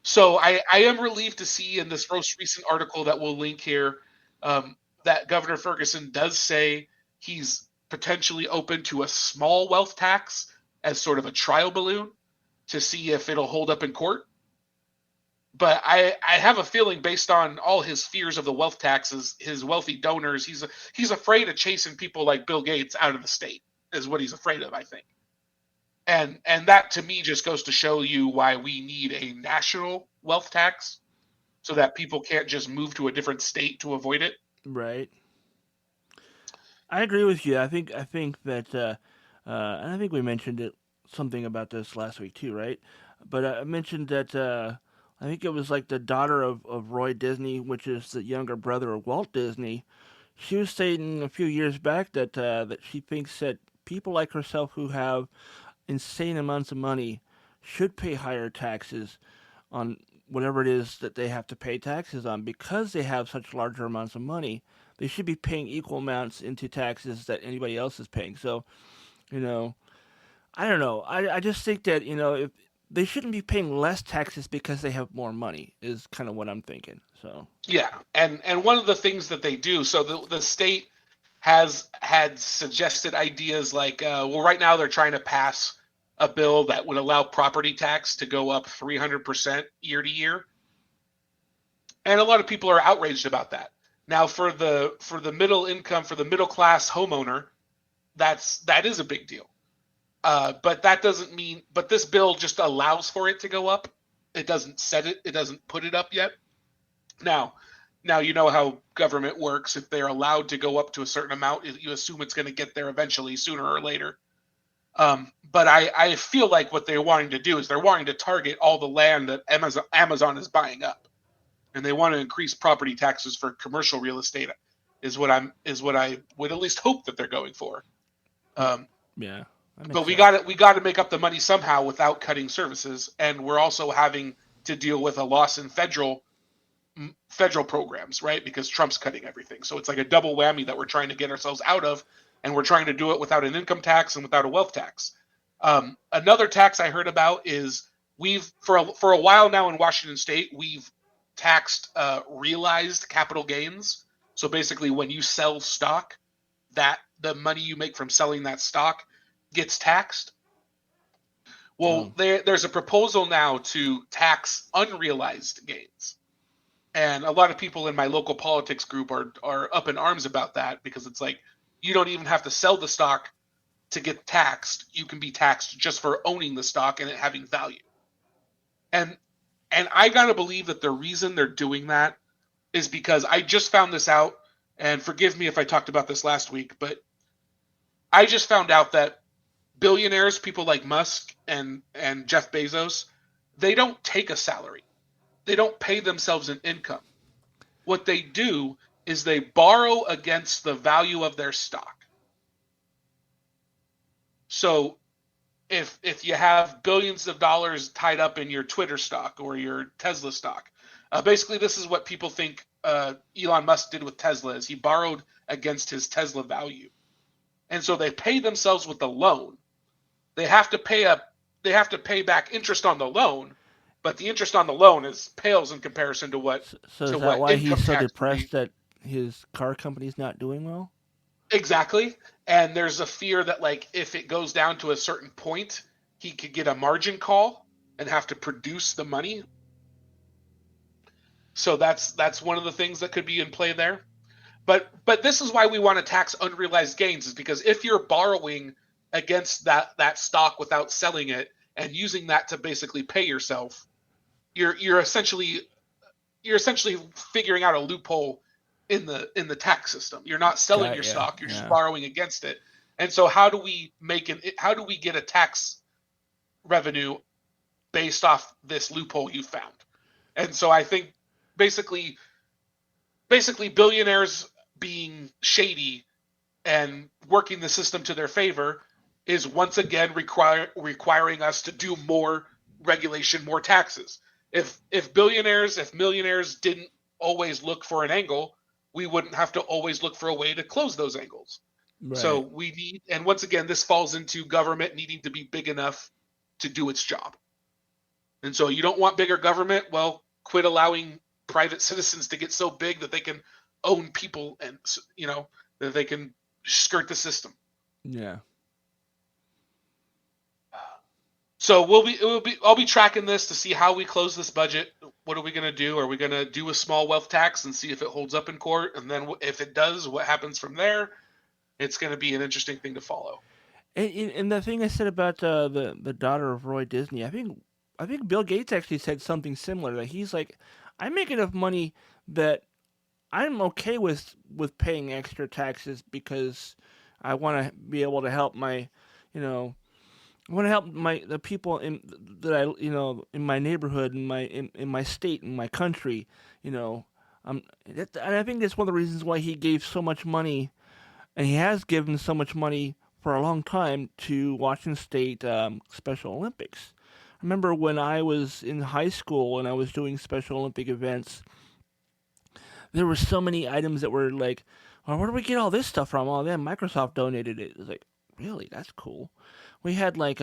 So I am relieved to see in this most recent article that we'll link here that Governor Ferguson does say he's potentially open to a small wealth tax as sort of a trial balloon to see if it'll hold up in court. But I have a feeling, based on all his fears of the wealth taxes, his wealthy donors, he's afraid of chasing people like Bill Gates out of the state, is what he's afraid of, I think. And that to me just goes to show you why we need a national wealth tax, so that people can't just move to a different state to avoid it. Right. I agree with you. I think that, and I think we mentioned something about this last week too, right? But I mentioned that I think it was like the daughter of Roy Disney, which is the younger brother of Walt Disney. She was saying a few years back that she thinks that people like herself who have insane amounts of money should pay higher taxes on whatever it is that they have to pay taxes on, because they have such larger amounts of money. They should be paying equal amounts into taxes that anybody else is paying. So, I don't know. I just think that, if they shouldn't be paying less taxes because they have more money, is kind of what I'm thinking. So yeah, and one of the things that they do, so the state has had suggested ideas like, right now they're trying to pass a bill that would allow property tax to go up 300% year to year. and a lot of people are outraged about that. Now, for the middle income, for the middle class homeowner, that is a big deal. But that doesn't mean. But this bill just allows for it to go up. It doesn't set it. It doesn't put it up yet. Now, now you know how government works. If they're allowed to go up to a certain amount, you assume it's going to get there eventually, sooner or later. But I feel like what they're wanting to do is they're wanting to target all the land that Amazon is buying up, and they want to increase property taxes for commercial real estate. Is what I would at least hope that they're going for. Yeah. But we got to make up the money somehow without cutting services, and we're also having to deal with a loss in federal programs, right? Because Trump's cutting everything, so it's like a double whammy that we're trying to get ourselves out of, and we're trying to do it without an income tax and without a wealth tax. Another tax I heard about is we've for a while now in Washington State we've taxed realized capital gains. So basically, when you sell stock, that the money you make from selling that stock gets taxed. Well, there's a proposal now to tax unrealized gains. And a lot of people in my local politics group are up in arms about that, because it's like, you don't even have to sell the stock to get taxed. You can be taxed just for owning the stock and it having value. And I got to believe that the reason they're doing that is because I just found this out, and forgive me if I talked about this last week, but I just found out that billionaires, people like Musk and Jeff Bezos, they don't take a salary. They don't pay themselves an income. What they do is they borrow against the value of their stock. So if you have billions of dollars tied up in your Twitter stock or your Tesla stock, basically this is what people think Elon Musk did with Tesla, is he borrowed against his Tesla value. And so they pay themselves with a loan. They have to pay back interest on the loan, but the interest on the loan pales in comparison to what. So is that why he's so depressed that his car company's not doing well? Exactly. And there's a fear that, like, if it goes down to a certain point, he could get a margin call and have to produce the money. So that's one of the things that could be in play there. But this is why we want to tax unrealized gains, is because if you're borrowing against that stock without selling it and using that to basically pay yourself, you're essentially figuring out a loophole in the tax system. You're not selling your stock, you're just borrowing against it. And so how do we get a tax revenue based off this loophole you found? And so I think basically billionaires being shady and working the system to their favor is once again requiring us to do more regulation, more taxes. If millionaires didn't always look for an angle, we wouldn't have to always look for a way to close those angles. Right. So we need, and once again, this falls into government needing to be big enough to do its job. And so you don't want bigger government? Well, quit allowing private citizens to get so big that they can own people, and that they can skirt the system. Yeah. So I'll be tracking this to see how we close this budget. What are we going to do? Are we going to do a small wealth tax and see if it holds up in court? And then if it does, what happens from there? It's going to be an interesting thing to follow. And the thing I said about the daughter of Roy Disney, I think Bill Gates actually said something similar. That he's like, I make enough money that I'm okay with paying extra taxes because I want to be able to help my, I want to help the people in my neighborhood, in my state, in my country, and I think that's one of the reasons why he gave so much money, and he has given so much money for a long time to Washington State Special Olympics. I remember when I was in high school and I was doing Special Olympic events, there were so many items that were like, well, where do we get all this stuff from? Oh, then Microsoft donated it. It was like, really? That's cool. We had like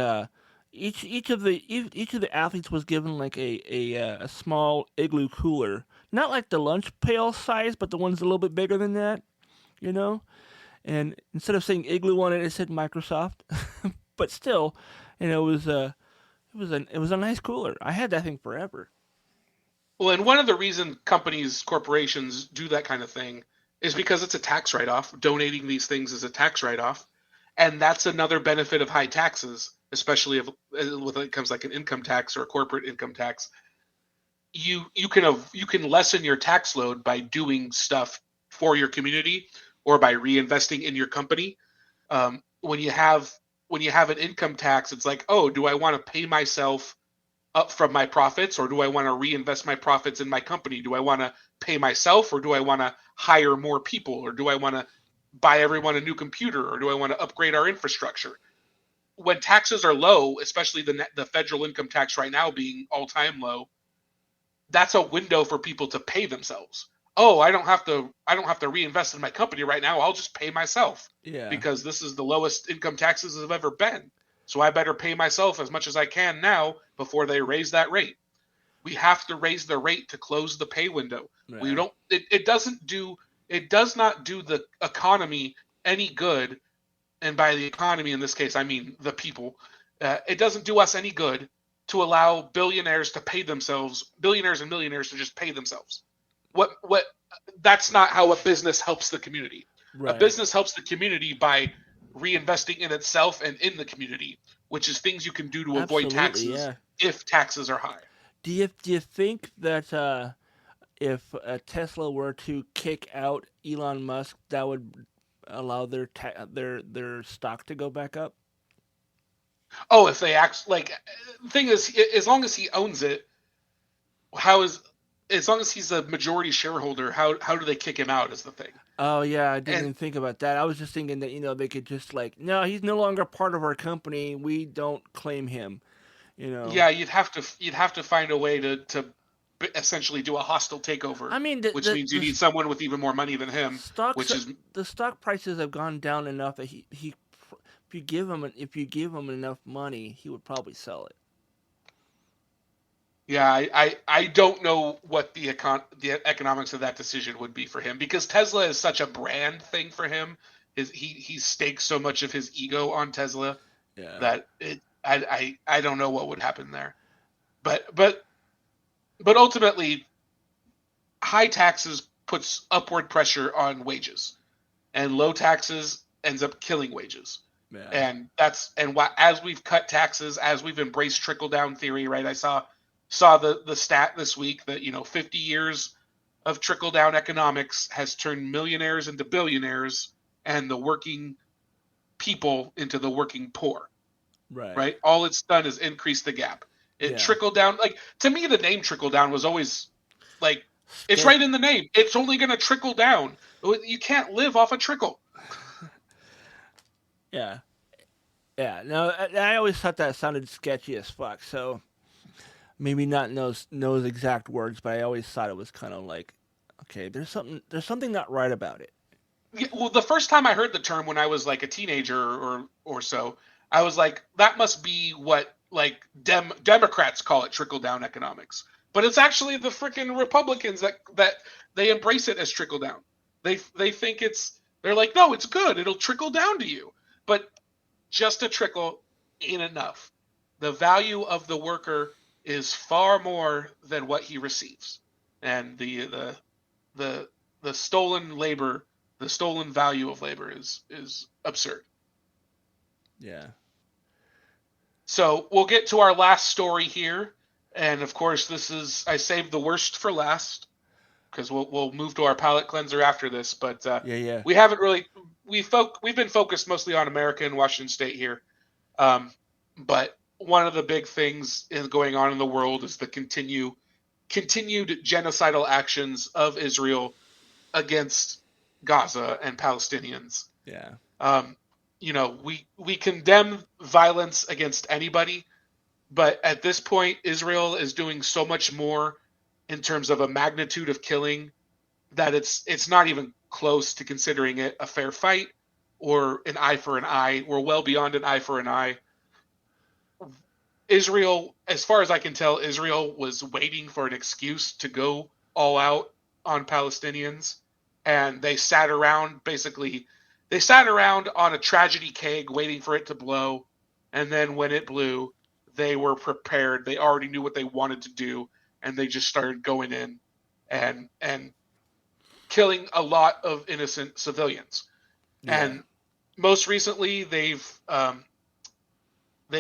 each of the athletes was given like a small igloo cooler, not like the lunch pail size, but the ones a little bit bigger than that, And instead of saying igloo on it, it said Microsoft, but still, it was a nice cooler. I had that thing forever. Well, and one of the reason corporations do that kind of thing is because it's a tax write-off. Donating these things is a tax write-off, and that's another benefit of high taxes, especially if when it comes like an income tax or a corporate income tax. You can lessen your tax load by doing stuff for your community or by reinvesting in your company. When you have an income tax, it's like, oh, do I want to pay myself up from my profits, or do I want to reinvest my profits in my company? Do I want to pay myself, or do I want to hire more people, or do I want to buy everyone a new computer, or do I want to upgrade our infrastructure? When taxes are low, especially the federal income tax right now being all-time low, that's a window for people to pay themselves. Oh, I don't have to reinvest in my company right now. I'll just pay myself. Yeah. Because this is the lowest income taxes have ever been. So I better pay myself as much as I can now before they raise that rate. We have to raise the rate to close the pay window. Right. We don't it does not do the economy any good, and by the economy in this case I mean the people. It doesn't do us any good to allow billionaires and millionaires to just pay themselves. What That's not how a business helps the community. Right. A business helps the community by reinvesting in itself and in the community, which is things you can do to avoid Absolutely, taxes yeah. if taxes are high. Do you think that if Tesla were to kick out Elon Musk, that would allow their stock to go back up? Oh, if they act like, the thing is, as long as he owns it, as long as he's a majority shareholder, how do they kick him out is the thing. Oh yeah, I didn't And even think about that. I was just thinking that they could just like, no, he's no longer part of our company. We don't claim him. yeah, you'd have to find a way to essentially do a hostile takeover, I mean, which means you need someone with even more money than him, stocks, which is the stock prices have gone down enough that he if you give him enough money, he would probably sell it. yeah. I don't know what the economics of that decision would be for him, because Tesla is such a brand thing for him. He stakes so much of his ego on Tesla Yeah. that I don't know what would happen there, but ultimately, high taxes puts upward pressure on wages, and low taxes ends up killing wages. Yeah. And as we've cut taxes, as we've embraced trickle down theory, right? I saw the stat this week that 50 years of trickle down economics has turned millionaires into billionaires and the working people into the working poor. Right. Right? All it's done is increase the gap. It Yeah. trickled down. Like, to me, the name trickle down was always like, it's Sketch- right in the name. It's only going to trickle down. You can't live off a trickle. Yeah. Yeah. No, I always thought that sounded sketchy as fuck. So maybe not knows exact words, but I always thought it was kind of like, okay, there's something not right about it. Yeah, well, the first time I heard the term when I was like a teenager or so, I was like, that must be what like Democrats call it, trickle down economics. But it's actually the freaking Republicans that they embrace it as trickle down. They think they're like, no, it's good. It'll trickle down to you. But just a trickle ain't enough. The value of the worker is far more than what he receives. And the stolen labor, the stolen value of labor is absurd. Yeah. So we'll get to our last story here. And of course, I saved the worst for last, because we'll move to our palate cleanser after this. But Yeah. we haven't really we've been focused mostly on America and Washington State here. But one of the big things going on in the world is the continued genocidal actions of Israel against Gaza and Palestinians. Yeah. We condemn violence against anybody, but at this point, Israel is doing so much more in terms of a magnitude of killing that it's not even close to considering it a fair fight or an eye for an eye. We're well beyond an eye for an eye. Israel, as far as I can tell, Israel was waiting for an excuse to go all out on Palestinians, and they sat around on a tragedy keg waiting for it to blow, and then when it blew, they were prepared. They already knew what they wanted to do, and they just started going in and killing a lot of innocent civilians. Yeah. And most recently, they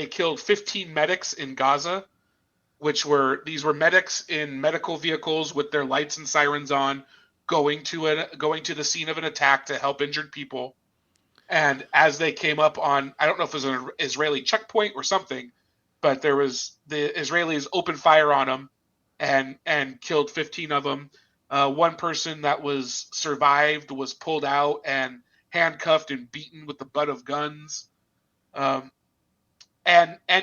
killed 15 medics in Gaza, these were medics in medical vehicles with their lights and sirens on, going to the scene of an attack to help injured people. And as they came up on, I don't know if it was an Israeli checkpoint or something, but the Israelis opened fire on them and killed 15 of them. One person that was survived was pulled out and handcuffed and beaten with the butt of guns. And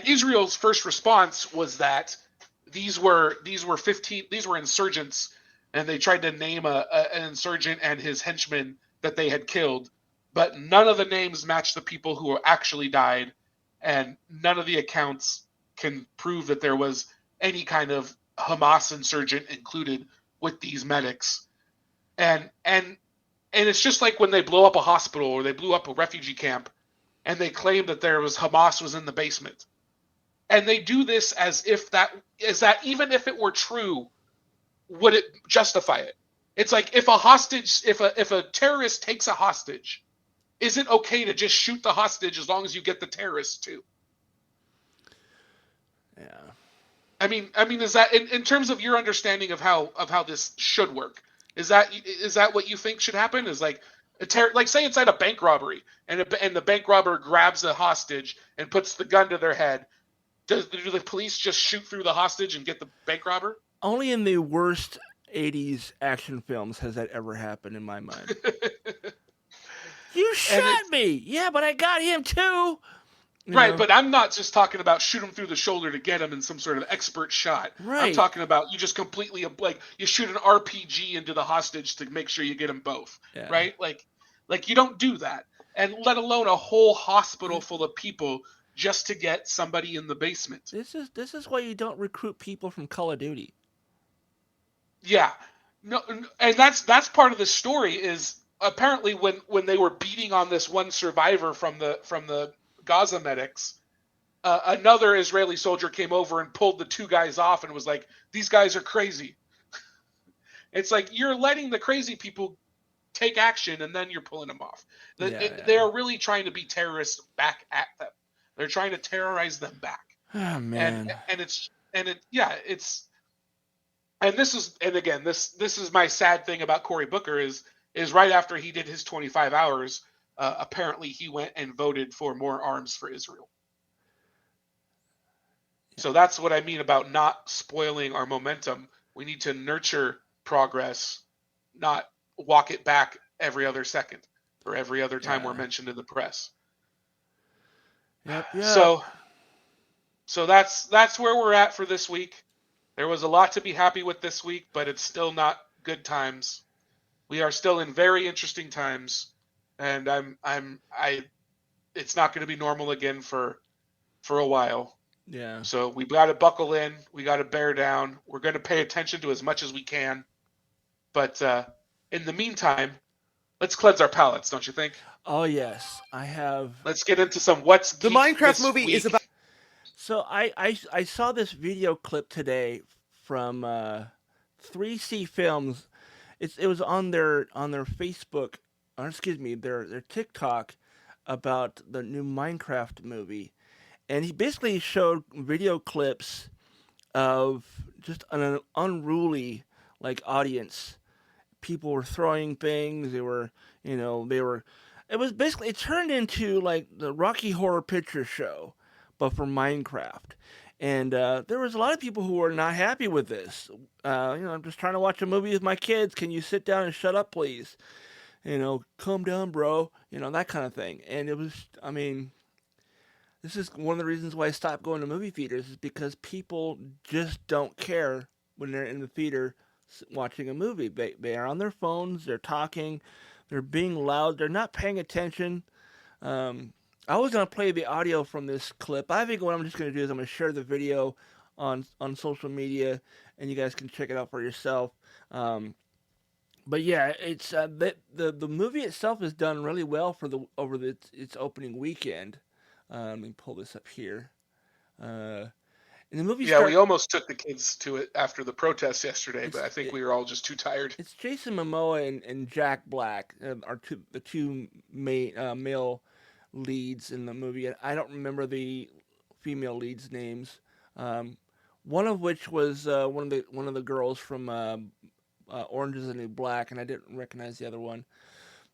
Israel's first response was that these were insurgents, and they tried to name an insurgent and his henchmen that they had killed, but none of the names match the people who actually died, and none of the accounts can prove that there was any kind of Hamas insurgent included with these medics. And it's just like when they blow up a hospital or they blew up a refugee camp and they claim that Hamas was in the basement. And they do this as if that even if it were true, would it justify it? It's like if a terrorist takes a hostage, is it okay to just shoot the hostage as long as you get the terrorist too? Yeah. I mean, is that in terms of your understanding of how this should work? Is that what you think should happen? Is like like say inside a bank robbery and the bank robber grabs a hostage and puts the gun to their head. Do the police just shoot through the hostage and get the bank robber? Only in the worst 80s action films has that ever happened in my mind. You shot me! Yeah, but I got him too! Right, but I'm not just talking about shoot him through the shoulder to get him in some sort of expert shot. Right. I'm talking about you just completely, like, you shoot an RPG into the hostage to make sure you get them both. Yeah. Right? Like you don't do that. And let alone a whole hospital full of people just to get somebody in the basement. This is why you don't recruit people from Call of Duty. Yeah. No, and that's part of the story is apparently when they were beating on this one survivor from the Gaza medics, another Israeli soldier came over and pulled the two guys off and was like, "These guys are crazy." It's like you're letting the crazy people take action and then you're pulling them off. They are really trying to be terrorists back at them. They're trying to terrorize them back. Oh man. This is my sad thing about Cory Booker is right after he did his 25 hours. Apparently he went and voted for more arms for Israel. Yeah. So that's what I mean about not spoiling our momentum. We need to nurture progress, not walk it back every other second or every other time we're mentioned in the press. Yep. So that's where we're at for this week. There was a lot to be happy with this week, but it's still not good times. We are still in very interesting times. And it's not going to be normal again for a while. Yeah. So we've got to buckle in. We got to bear down. We're going to pay attention to as much as we can. But in the meantime, let's cleanse our palates, don't you think? Oh yes, I have. Let's get into some what's the Minecraft movie week. is about. So I saw this video clip today from 3C Films. It was on their Facebook. Or excuse me, their TikTok about the new Minecraft movie, and he basically showed video clips of just an unruly audience. People were throwing things. It turned into like the Rocky Horror Picture Show, but for Minecraft. And there was a lot of people who were not happy with this. I'm just trying to watch a movie with my kids. Can you sit down and shut up, please? Calm down, bro. That kind of thing. And it was, this is one of the reasons why I stopped going to movie theaters is because people just don't care when they're in the theater watching a movie. They are on their phones, they're talking, they're being loud, they're not paying attention. I was going to play the audio from this clip. I think what I'm just going to do is I'm going to share the video on social media, and you guys can check it out for yourself. But yeah, it's the movie itself is done really well for its opening weekend. Let me pull this up here, And the movie Yeah, we start. almost took the kids to it after the protest yesterday, but It's I think it, we were all just too tired. it's Jason Momoa and Jack Black are the two male leads in the movie. And I don't remember the female leads' names. Um, one of which was one of the girls from Orange Is the New Black, and I didn't recognize the other one.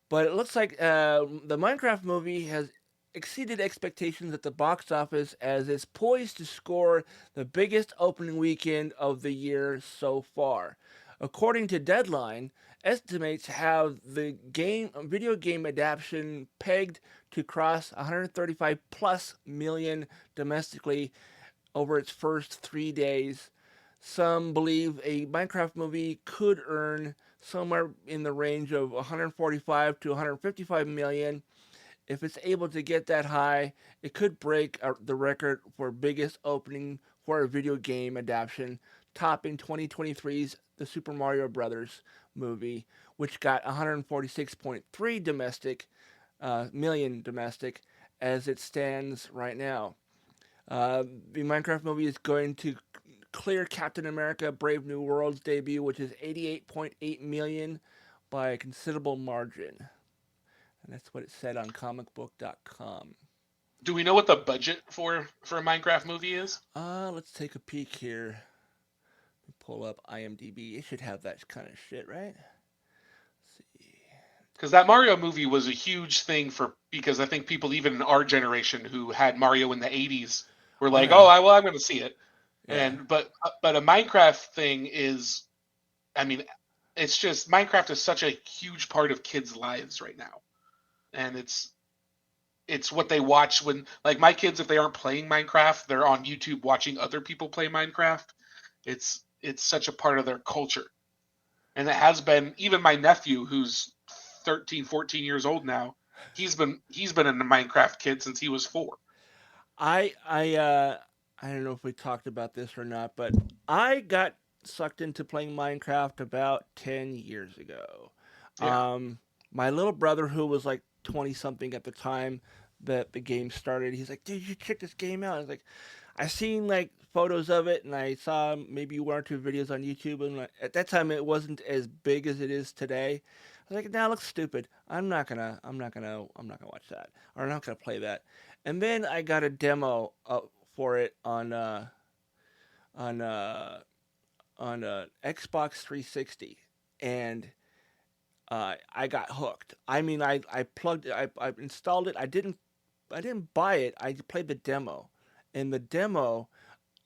But it looks like the Minecraft movie has exceeded expectations at the box office as it's poised to score the biggest opening weekend of the year so far. According to Deadline, estimates have the game video game adaptation pegged to cross 135 plus million domestically over its first 3 days. Some believe a Minecraft movie could earn somewhere in the range of 145 to 155 million. If it's able to get that high, it could break the record for biggest opening for a video game adaptation, topping 2023's The Super Mario Brothers movie, which got 146.3 million domestic as it stands right now. The Minecraft movie is going to clear Captain America Brave New World's debut, which is 88.8 million by a considerable margin. And that's what it said on comicbook.com. Do we know what the budget for a Minecraft movie is? Let's take a peek here. Pull up IMDb. It should have that kind of shit, right? Let's see. Because that Mario movie was a huge thing because I think people even in our generation who had Mario in the 80s were like, Yeah. "Oh, I'm going to see it." Yeah. And but a Minecraft thing is, I mean, it's just Minecraft is such a huge part of kids' lives right now, and it's what they watch when, like, my kids, if they aren't playing Minecraft, they're on YouTube watching other people play Minecraft. It's such a part of their culture, and it has been. Even my nephew, who's 13, 14 years old now, he's been a Minecraft kid since he was 4. I don't know if we talked about this or not, but I got sucked into playing Minecraft about 10 years ago. Yeah. My little brother, who was like 20 something at the time that the game started, he's like, dude, you check this game out. I was like, I seen like photos of it, and I saw maybe one or two videos on YouTube, and at that time it wasn't as big as it is today. I was like, nah, it looks stupid. I'm not gonna watch that, or I'm not gonna play that. And then I got a demo for it on uh, on Xbox 360, and I got hooked. I mean, I plugged it, I installed it. I didn't buy it. I played the demo, and the demo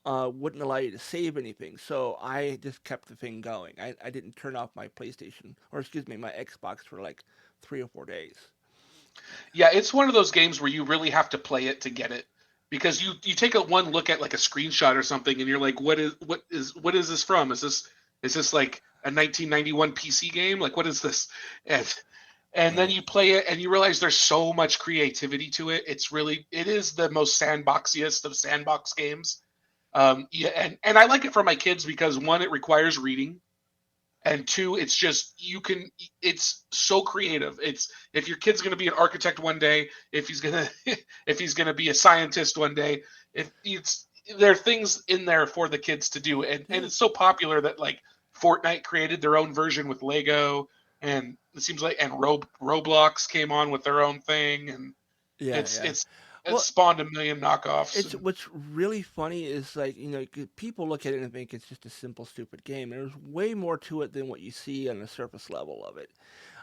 wouldn't allow you to save anything. So I just kept the thing going. I didn't turn off my PlayStation, or excuse me, my Xbox for like 3 or 4 days. Yeah, it's one of those games where you really have to play it to get it, because you take a one look at like a screenshot or something and you're like, what is this from? Is this like a 1991 PC game? Like, what is this? And then Right. you play it and you realize there's so much creativity to it. It is the most sandboxiest of sandbox games. Yeah, and I like it for my kids because, one, it requires reading, and two, it's so creative. It's, if your kid's going to be an architect one day, if he's going to if he's going to be a scientist one day, if it's there are things in there for the kids to do, and Yeah. it's so popular that, like, Fortnite created their own version with Lego, and it seems like, and Roblox came on with their own thing, and Yeah, it's yeah. it's it Well, spawned a million knockoffs. it's what's really funny is, like, people look at it and think it's just a simple stupid game. There's way more to it than what you see on the surface level of it.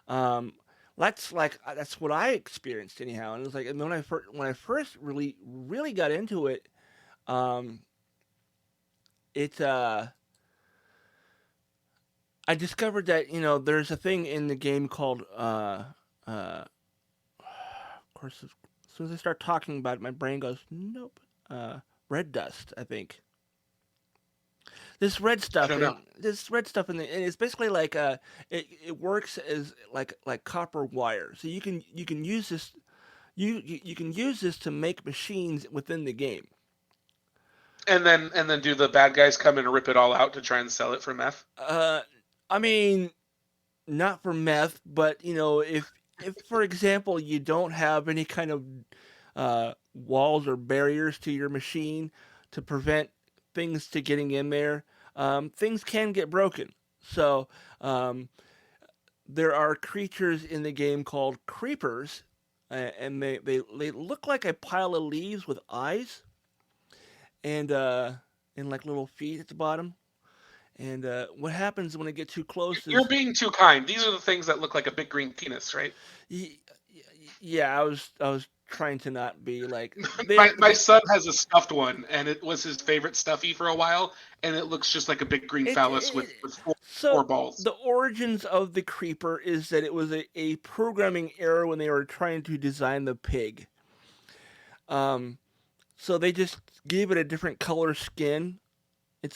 Um, that's what I experienced anyhow. And it was like, and when I first really got into it, um, it I discovered that there's a thing in the game called of course, as soon as I start talking about it, my brain goes nope. Uh, red dust, I think. I don't know. This red stuff and it's basically like it works as like copper wire. So you can use this you can use this to make machines within the game. And then do the bad guys come and rip it all out to try and sell it for meth? Uh, I mean, not for meth, but if for example you don't have any kind of walls or barriers to your machine to prevent things to getting in there, things can get broken. So there are creatures in the game called creepers, and they look like a pile of leaves with eyes, and like little feet at the bottom. And what happens when they get too close You're is, being too kind. These are the things that look like a big green penis, right? y- yeah, I was trying to not be like My son has a stuffed one, and it was his favorite stuffy for a while, and it looks just like a big green phallus with four so balls. the origins of the creeper is that it was a programming error when they were trying to design the pig. So they just gave it a different color skin.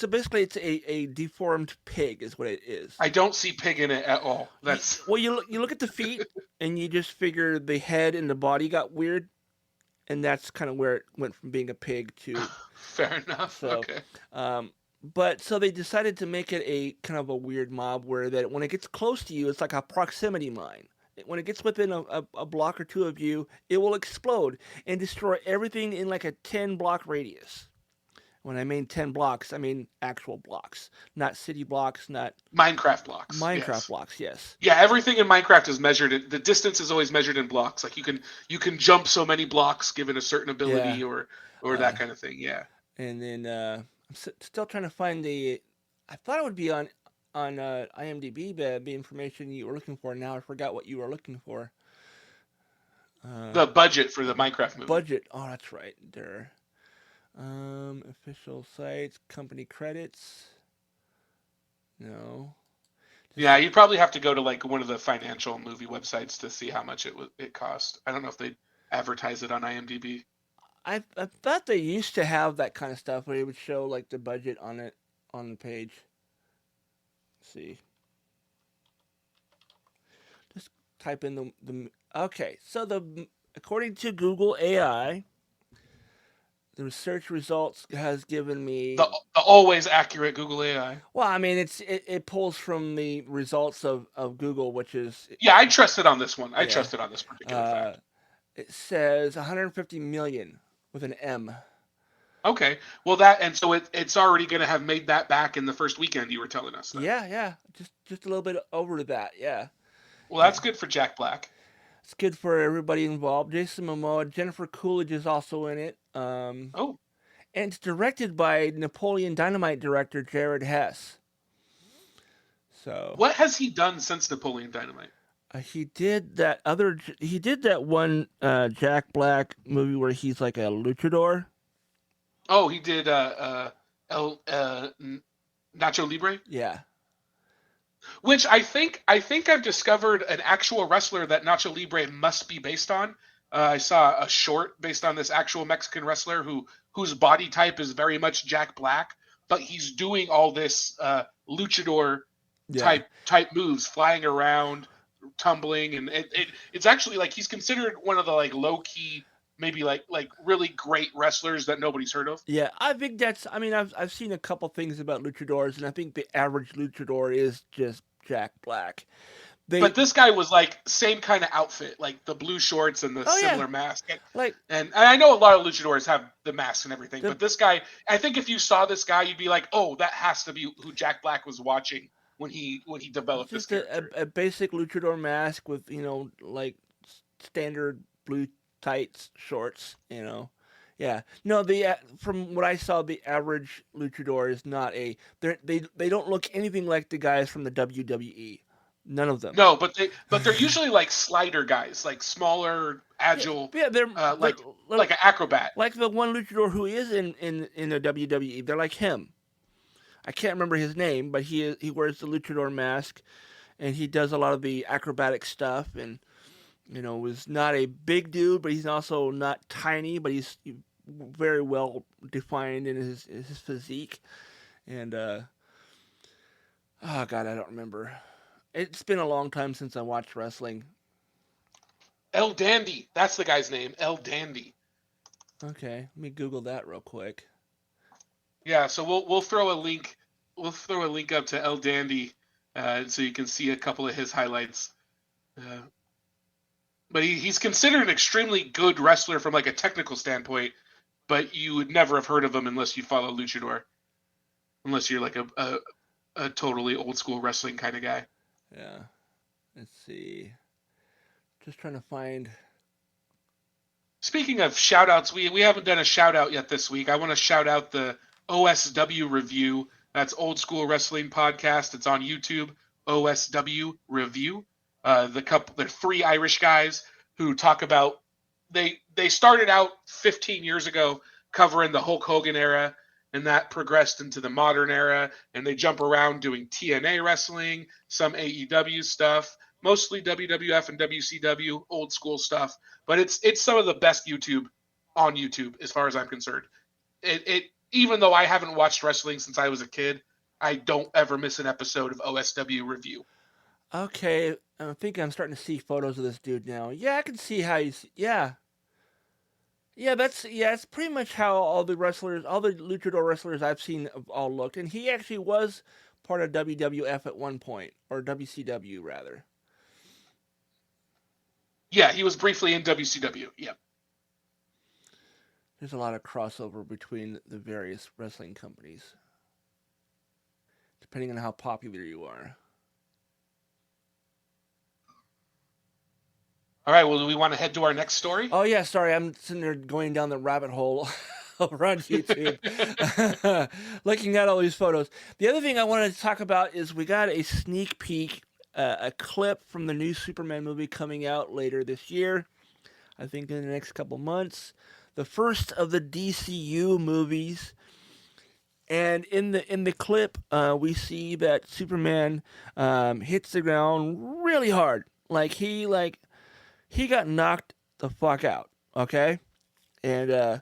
Basically it's a deformed pig is what it is. I don't see pig in it at all. That's Well, you look at the feet and you just figure the head and the body got weird, and that's kind of where it went from being a pig to. fair enough. So, Okay. But so they decided to make it a kind of a weird mob where that when it gets close to you, it's like a proximity mine. When it gets within a block or two of you, it will explode and destroy everything in like a 10-block radius. When I mean 10 blocks, I mean actual blocks, not city blocks, not Minecraft blocks. Minecraft yes. blocks. Yes. Yeah, everything in Minecraft is measured. The distance is always measured in blocks. Like you can jump so many blocks given a certain ability Yeah. or that kind of thing. Yeah. And then I'm still trying to find the. I thought it would be on IMDb, the information you were looking for. Now I forgot what you were looking for. The budget for the Minecraft movie. Budget. Oh, that's right. There. Official sites, company credits. No. Yeah, you'd probably have to go to like one of the financial movie websites to see how much it cost. I don't know if they advertise it on IMDb. I thought they used to have that kind of stuff where it would show like the budget on it on the page. Let's see. Just type in the okay. So according to Google AI, the research results has given me The always accurate Google AI. well, I mean it pulls from the results of Google, which is Yeah, I trusted on this one. I Yeah. trusted on this particular fact. it says 150 million with an M. Okay. Well, so it's already going to have made that back in the first weekend you were telling us. Then. Yeah, just a little bit over that. Yeah, Well, that's good for Jack Black. it's good for everybody involved. Jason Momoa, Jennifer Coolidge is also in it. Oh, And it's directed by Napoleon Dynamite director Jared Hess. So what has he done since Napoleon Dynamite? he did that one Jack Black movie where he's like a luchador. Oh, he did Nacho Libre, Yeah. which I think I've discovered an actual wrestler that Nacho Libre must be based on. I saw a short based on this actual Mexican wrestler whose body type is very much Jack Black, but he's doing all this luchador type moves, flying around, tumbling, and it's actually like he's considered one of the like low key, maybe like really great wrestlers that nobody's heard of. Yeah, I think that's. I mean, I've seen a couple things about luchadors, and I think the average luchador is just Jack Black. But this guy was like same kind of outfit, like the blue shorts and the similar mask. And I know a lot of luchadors have the masks and everything, but this guy, I think if you saw this guy, you'd be like, oh, that has to be who Jack Black was watching when he developed this character. A basic luchador mask with like standard blue tights shorts. Yeah. No, from what I saw, the average luchador is not they don't look anything like the guys from the WWE. None of them. No, but they're usually like slider guys, like smaller, agile. Yeah, they're like an acrobat. Like the one luchador who is in the WWE. They're like him. I can't remember his name, but he wears the luchador mask, and he does a lot of the acrobatic stuff. And is not a big dude, but he's also not tiny, but he's very well defined in his physique. And oh god, I don't remember. It's been a long time since I watched wrestling. El Dandy. That's the guy's name. El Dandy. Okay, let me Google that real quick. Yeah, so we'll throw a link. We'll throw a link up to El Dandy, so you can see a couple of his highlights. But he's considered an extremely good wrestler from like a technical standpoint, but you would never have heard of him unless you follow luchador. unless you're like a totally old school wrestling kind of guy. Yeah. Let's see. Just trying to find. Speaking of shout outs, we haven't done a shout out yet this week. I want to shout out the OSW review. That's Old School Wrestling Podcast. It's on YouTube. OSW review. They're three Irish guys who talk about they started out 15 years ago covering the Hulk Hogan era, and that progressed into the modern era, and they jump around doing TNA wrestling, some AEW stuff, mostly WWF and WCW old school stuff, but it's some of the best YouTube on YouTube as far as I'm concerned. It even though I haven't watched wrestling since I was a kid, I don't ever miss an episode of OSW review. Okay, I think I'm starting to see photos of this dude now. Yeah, I can see how he's. Yeah. Yeah, it's pretty much how all the luchador wrestlers I've seen have all looked, and he actually was part of WWF at one point, or WCW rather. Yeah, he was briefly in WCW. Yeah. There's a lot of crossover between the various wrestling companies, depending on how popular you are. All right, well, do we want to head to our next story? Oh yeah, sorry, I'm sitting there going down the rabbit hole around YouTube, looking at all these photos. The other thing I wanted to talk about is we got a sneak peek, a clip from the new Superman movie coming out later this year. I think in the next couple months, the first of the DCU movies. And in the clip, we see that Superman hits the ground really hard, he got knocked the fuck out, okay? And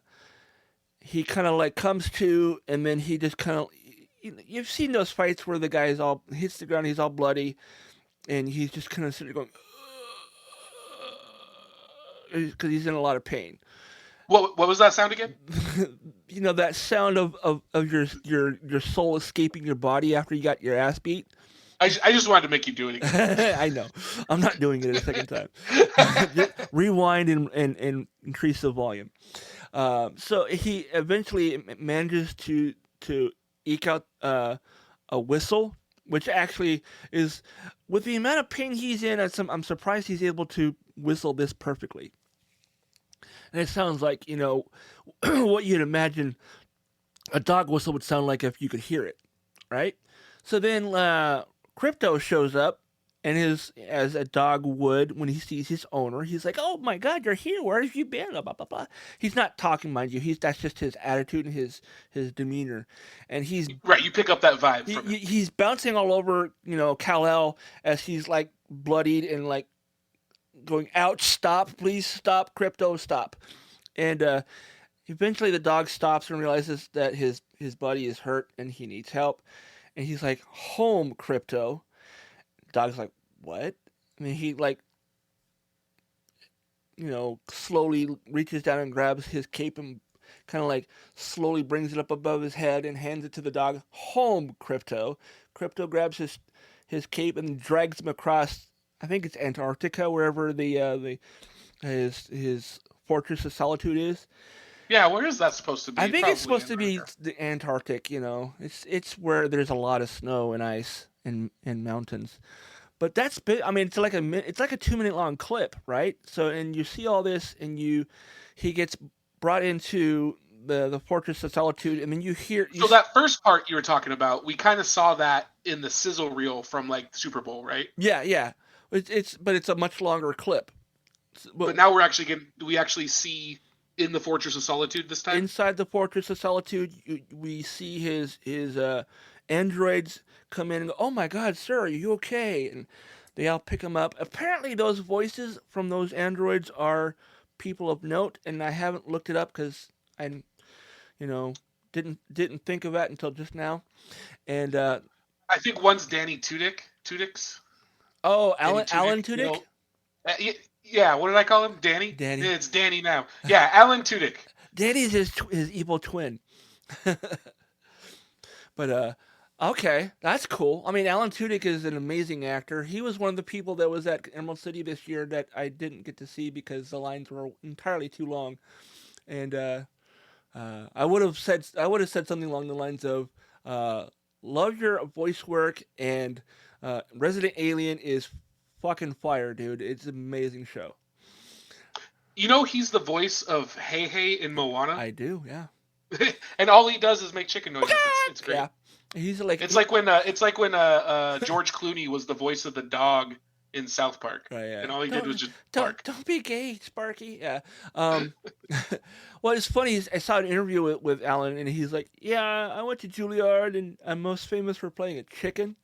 he kind of comes to, and then he just kind of, you've seen those fights where the guy hits the ground, he's all bloody, and he's just kind of sitting there going, because he's in a lot of pain. What was that sound again? That sound of your soul escaping your body after you got your ass beat. I just wanted to make you do it again. I know. I'm not doing it a second time. Rewind and increase the volume. So he eventually manages to eke out a whistle, which actually is, with the amount of pain he's in, I'm surprised he's able to whistle this perfectly. And it sounds like, what you'd imagine a dog whistle would sound like if you could hear it, right? So then Crypto shows up, and as a dog would when he sees his owner, he's like, "Oh my God, you're here! Where have you been?" Blah blah blah. He's not talking, mind you. That's just his attitude and his demeanor, and he's right. You pick up that vibe from it. He's bouncing all over, Kal-El as he's bloodied and going, "Ouch! Stop! Please stop! Crypto, stop!" And eventually, the dog stops and realizes that his buddy is hurt and he needs help. And he's like, "Home, Crypto." Dog's like, "What?" I mean, he slowly reaches down and grabs his cape and kind of slowly brings it up above his head and hands it to the dog. "Home, Crypto." Crypto grabs his cape and drags him across, I think it's Antarctica, wherever his Fortress of Solitude is. Yeah, where is that supposed to be? I think Probably it's supposed to be the Antarctic. It's where there's a lot of snow and ice and mountains. But that's big. I mean, it's like a 2-minute long clip, right? So, and you see all this, and he gets brought into the Fortress of Solitude, and then you hear. So that first part you were talking about, we kind of saw that in the sizzle reel from Super Bowl, right? Yeah. But it's a much longer clip. But now do we actually see in the Fortress of Solitude this time? Inside the Fortress of Solitude, we see his androids come in and go, "Oh my God, sir, are you okay?" And they all pick him up. Apparently, those voices from those androids are people of note, and I haven't looked it up because I, didn't think of that until just now. And I think one's Danny Tudyk's. Oh, Alan Tudyk? Yeah, what did I call him? Danny? Danny. Yeah, it's Danny now. Yeah, Alan Tudyk. Danny's his evil twin. But, okay, that's cool. I mean, Alan Tudyk is an amazing actor. He was one of the people that was at Emerald City this year that I didn't get to see because the lines were entirely too long. And I would have said something along the lines of, love your voice work, and Resident Alien is fucking fire, dude. It's an amazing show. You know, he's the voice of Hey Hey in Moana, I do, yeah. and all he does is make chicken noises. It's great. Yeah, he's like It's like when George Clooney was the voice of the dog in South Park, yeah. and all he did was just don't bark. don't be gay, Sparky. Yeah. Well, it's funny. I saw an interview with Alan, and he's like, "Yeah, I went to Juilliard, and I'm most famous for playing a chicken."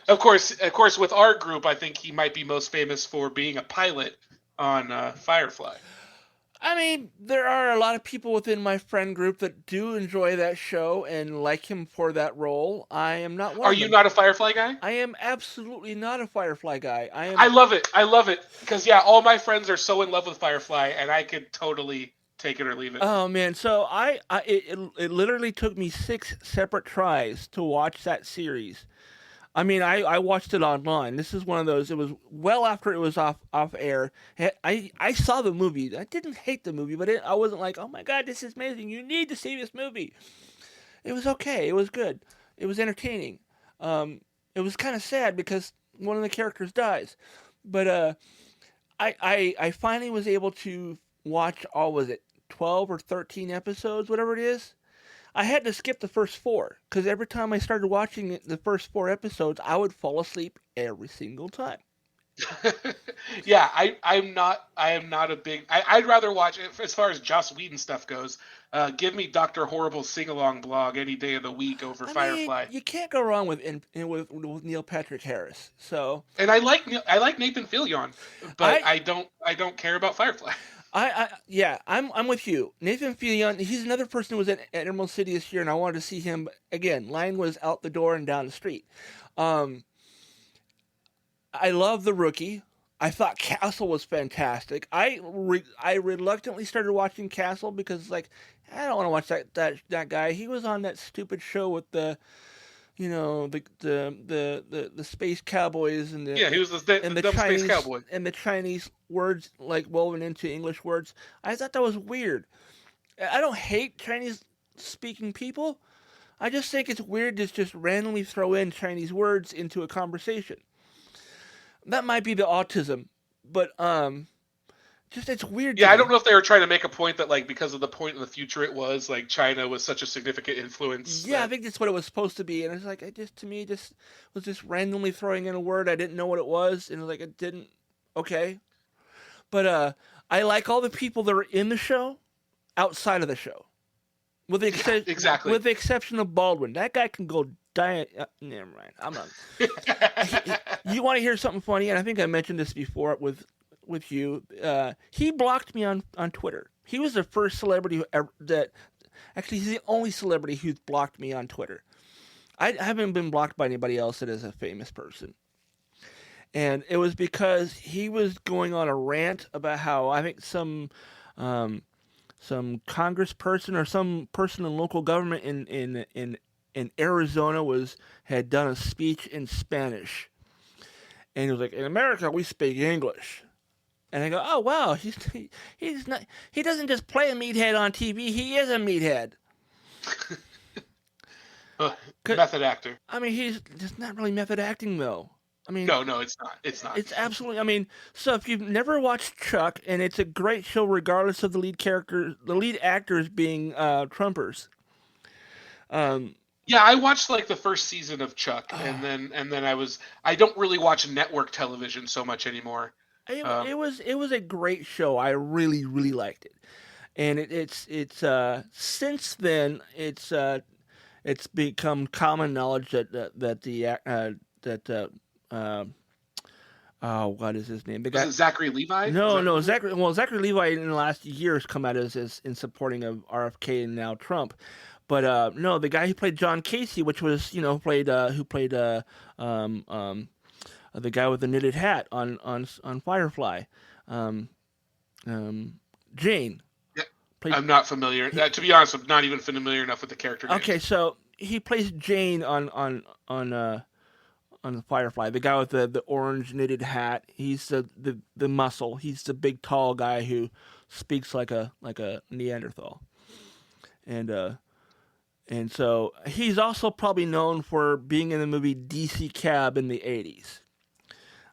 Of course, with our group, I think he might be most famous for being a pilot on Firefly. I mean, there are a lot of people within my friend group that do enjoy that show and like him for that role. I am not one Are of you them. not a Firefly guy? I am absolutely not a Firefly guy. I love it. I love it because all my friends are so in love with Firefly, and I could totally take it or leave it. Oh man, so it literally took me 6 separate tries to watch that series. I mean, I watched it online. This is one of those. It was well after it was off air. I saw the movie. I didn't hate the movie, but I wasn't like, oh my god, this is amazing. You need to see this movie. It was okay. It was good. It was entertaining. It was kind of sad because one of the characters dies, but I finally was able to watch all, was it 12 or 13 episodes, whatever it is. I had to skip the first 4 because every time I started watching the first 4 episodes, I would fall asleep every single time. Yeah, I am not a big. I'd rather watch it as far as Joss Whedon stuff goes. Give me Dr. Horrible's sing along blog any day of the week over Firefly. You can't go wrong with Neil Patrick Harris. So, and I like Nathan Fillion, but I don't care about Firefly. I'm with you. Nathan Fillion, he's another person who was at Emerald City this year, and I wanted to see him again. Line was out the door and down the street. I love The Rookie. I thought Castle was fantastic. I reluctantly started watching Castle because like I don't want to watch that guy. He was on that stupid show with the the space cowboys and the He was the dumb Chinese space cowboy and the Chinese words like woven into English words. I thought that was weird. I don't hate Chinese speaking people. I just think it's weird to just randomly throw in Chinese words into a conversation. That might be the autism, but just it's weird. Yeah, I don't know if they were trying to make a point that like because of the point in the future it was like China was such a significant influence. Yeah, I think that's what it was supposed to be, and it's like to me was just randomly throwing in a word I didn't know what it was, and like it didn't. Okay, but I like all the people that are in the show, outside of the show, with the exactly with the exception of Baldwin. That guy can go die. Never mind. I'm not. You want to hear something funny? And I think I mentioned this before with you. He blocked me on Twitter. He was the first celebrity actually, he's the only celebrity who's blocked me on Twitter. I haven't been blocked by anybody else that is a famous person. And it was because he was going on a rant about how I think some congressperson or some person in local government in Arizona had done a speech in Spanish. And he was like, in America, we speak English. And I go, oh, wow, he's not, he doesn't just play a meathead on TV, he is a meathead. Method actor. I mean, he's just not really method acting, though. I mean, no, it's not. It's not. It's absolutely, I mean, so if you've never watched Chuck, and it's a great show regardless of the lead actors being Trumpers. Yeah, I watched like the first season of Chuck, and then I don't really watch network television so much anymore. It was a great show. I really really liked it, and it's since then it's become common knowledge what is his name? The guy, was it Zachary Levi? No, Zachary. Well, Zachary Levi in the last year has come out as in supporting of RFK and now Trump. But no, the guy who played John Casey, which was who played the guy with the knitted hat on Firefly, Jane. Yeah, I'm not familiar. To be honest, I'm not even familiar enough with the character name. Okay, so he plays Jane on Firefly. The guy with the orange knitted hat. He's the muscle. He's the big tall guy who speaks like a Neanderthal, and And so he's also probably known for being in the movie DC Cab in the 80s.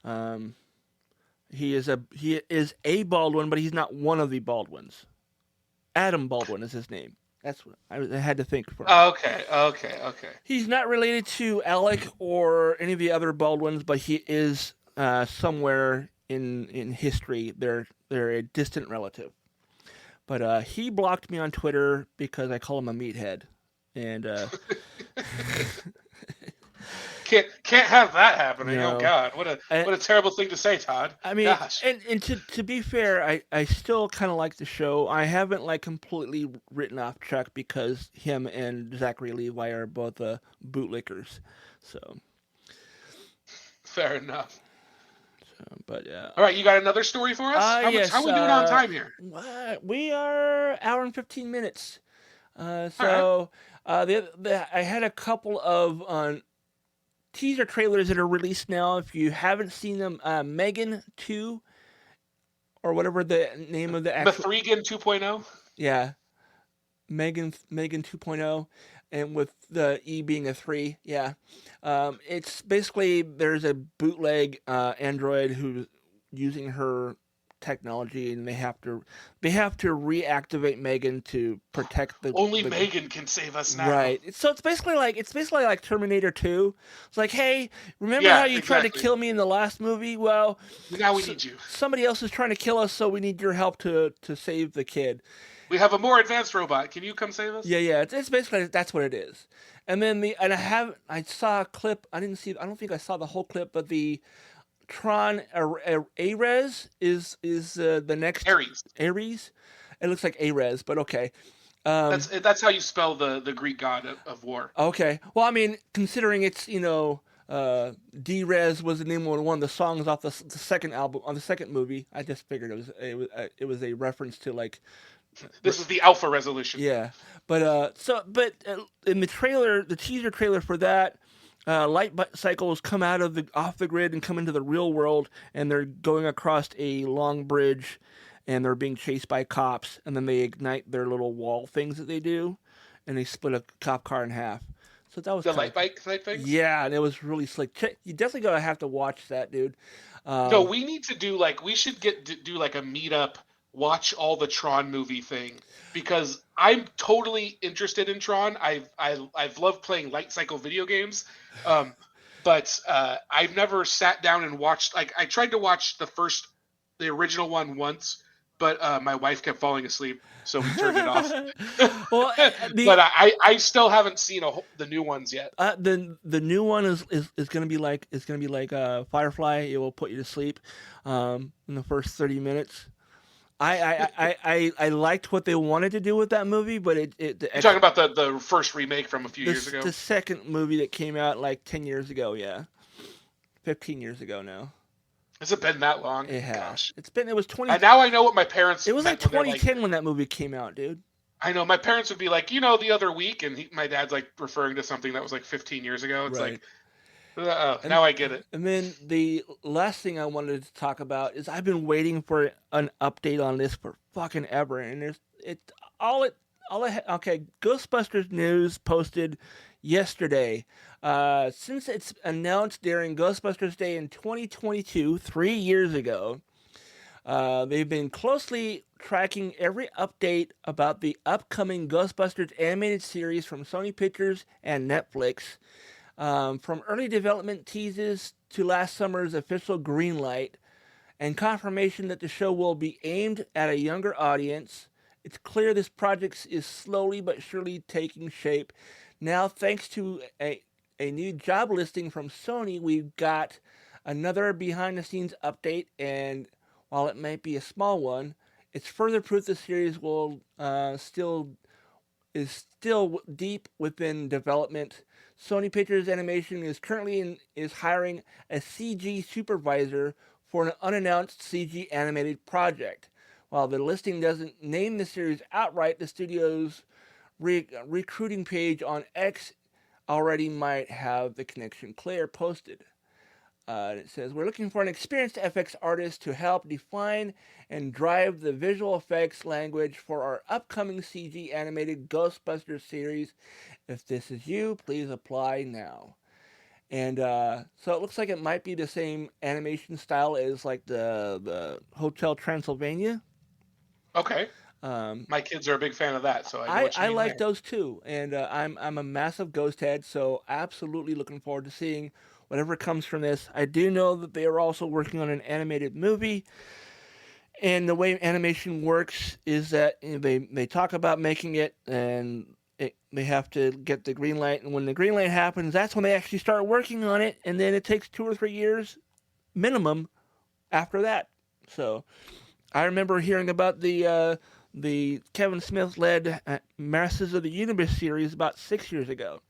Um, he is a Baldwin, but he's not one of the Baldwins. Adam Baldwin is his name. That's what I had to think for. Okay. He's not related to Alec or any of the other Baldwins, but he is somewhere in history. They're a distant relative. But he blocked me on Twitter because I call him a meathead, and Can't have that happening. No. Oh God, what a terrible thing to say, Todd. I mean, Gosh. and to be fair, I still kind of like the show. I haven't like completely written off Chuck because him and Zachary Levi are both bootlickers. So, Fair enough. but yeah. All right, you got another story for us? Yes, how are we doing on time here? We are hour and 15 minutes. I had a couple of teaser trailers that are released now. If you haven't seen them, Megan 2, or whatever the name of the actual... Mithrigan 2.0? Yeah. Megan 2.0, and with the E being a 3, yeah. It's basically, there's a bootleg android who's using her technology, and they have to reactivate Megan to protect the Megan can save us now. Right. So it's basically like Terminator 2. It's like, hey, remember how you tried to kill me in the last movie? Well, now we need you. Somebody else is trying to kill us, so we need your help to save the kid. We have a more advanced robot. Can you come save us? Yeah. It's basically, that's what it is. And then I saw a clip. I don't think I saw the whole clip, but the Tron Ares is the next Ares. It looks like Ares, but okay. That's how you spell the Greek god of war. Okay. Well, I mean, considering it's D-Res was the name of one of the songs off the second album, on the second movie, I just figured it was a reference to like. This is the alpha resolution. Yeah, but in the trailer, the teaser trailer for that. Light cycles come off the grid and come into the real world, and they're going across a long bridge, and they're being chased by cops, and then they ignite their little wall things that they do, and they split a cop car in half. So that was the light bike type thing. Yeah, and it was really slick. You definitely gotta have to watch that, dude. No, we need to do we should do like a meetup. Watch all the Tron movie thing, because I'm totally interested in Tron. I've loved playing light cycle video games, but I've never sat down and watched. Like, I tried to watch the original one once, but my wife kept falling asleep, so we turned it off. Well, but I still haven't seen the new ones yet. The new one is gonna be like Firefly. It will put you to sleep in the first 30 minutes. I liked what they wanted to do with that movie, but you're talking about the first remake from a few years ago? The second movie that came out like 10 years ago, yeah. 15 years ago now. Has it been that long? It has. Gosh. It was 20. And now I know what my parents. It was like 2010 when that movie came out, dude. I know my parents would be like, the other week, and my dad's like referring to something that was like 15 years ago. It's right. Now I get it. And then the last thing I wanted to talk about is I've been waiting for an update on this for fucking ever, and okay. Ghostbusters news posted yesterday. Since it's announced during Ghostbusters Day in 2022, 3 years ago, they've been closely tracking every update about the upcoming Ghostbusters animated series from Sony Pictures and Netflix. From early development teases to last summer's official green light and confirmation that the show will be aimed at a younger audience, it's clear this project is slowly but surely taking shape. Now, thanks to a new job listing from Sony, we've got another behind-the-scenes update, and while it might be a small one, it's further proof the series will still deep within development. Sony Pictures Animation is currently hiring a CG supervisor for an unannounced CG animated project. While the listing doesn't name the series outright, the studio's recruiting page on X already might have the connection Claire posted. It says, we're looking for an experienced FX artist to help define and drive the visual effects language for our upcoming CG animated Ghostbusters series. If this is you, please apply now. And so it looks like it might be the same animation style as like the Hotel Transylvania. Okay. Um, My kids are a big fan of that, so I know what you I mean like there. those too, and I'm a massive Ghost head, so absolutely looking forward to seeing whatever comes from this. I do know that they are also working on an animated movie, and the way animation works is that they talk about making it, and they have to get the green light, and when the green light happens, that's when they actually start working on it, and then it takes 2 or 3 years minimum after that. So I remember hearing about the Kevin Smith led Masters of the Universe series about 6 years ago.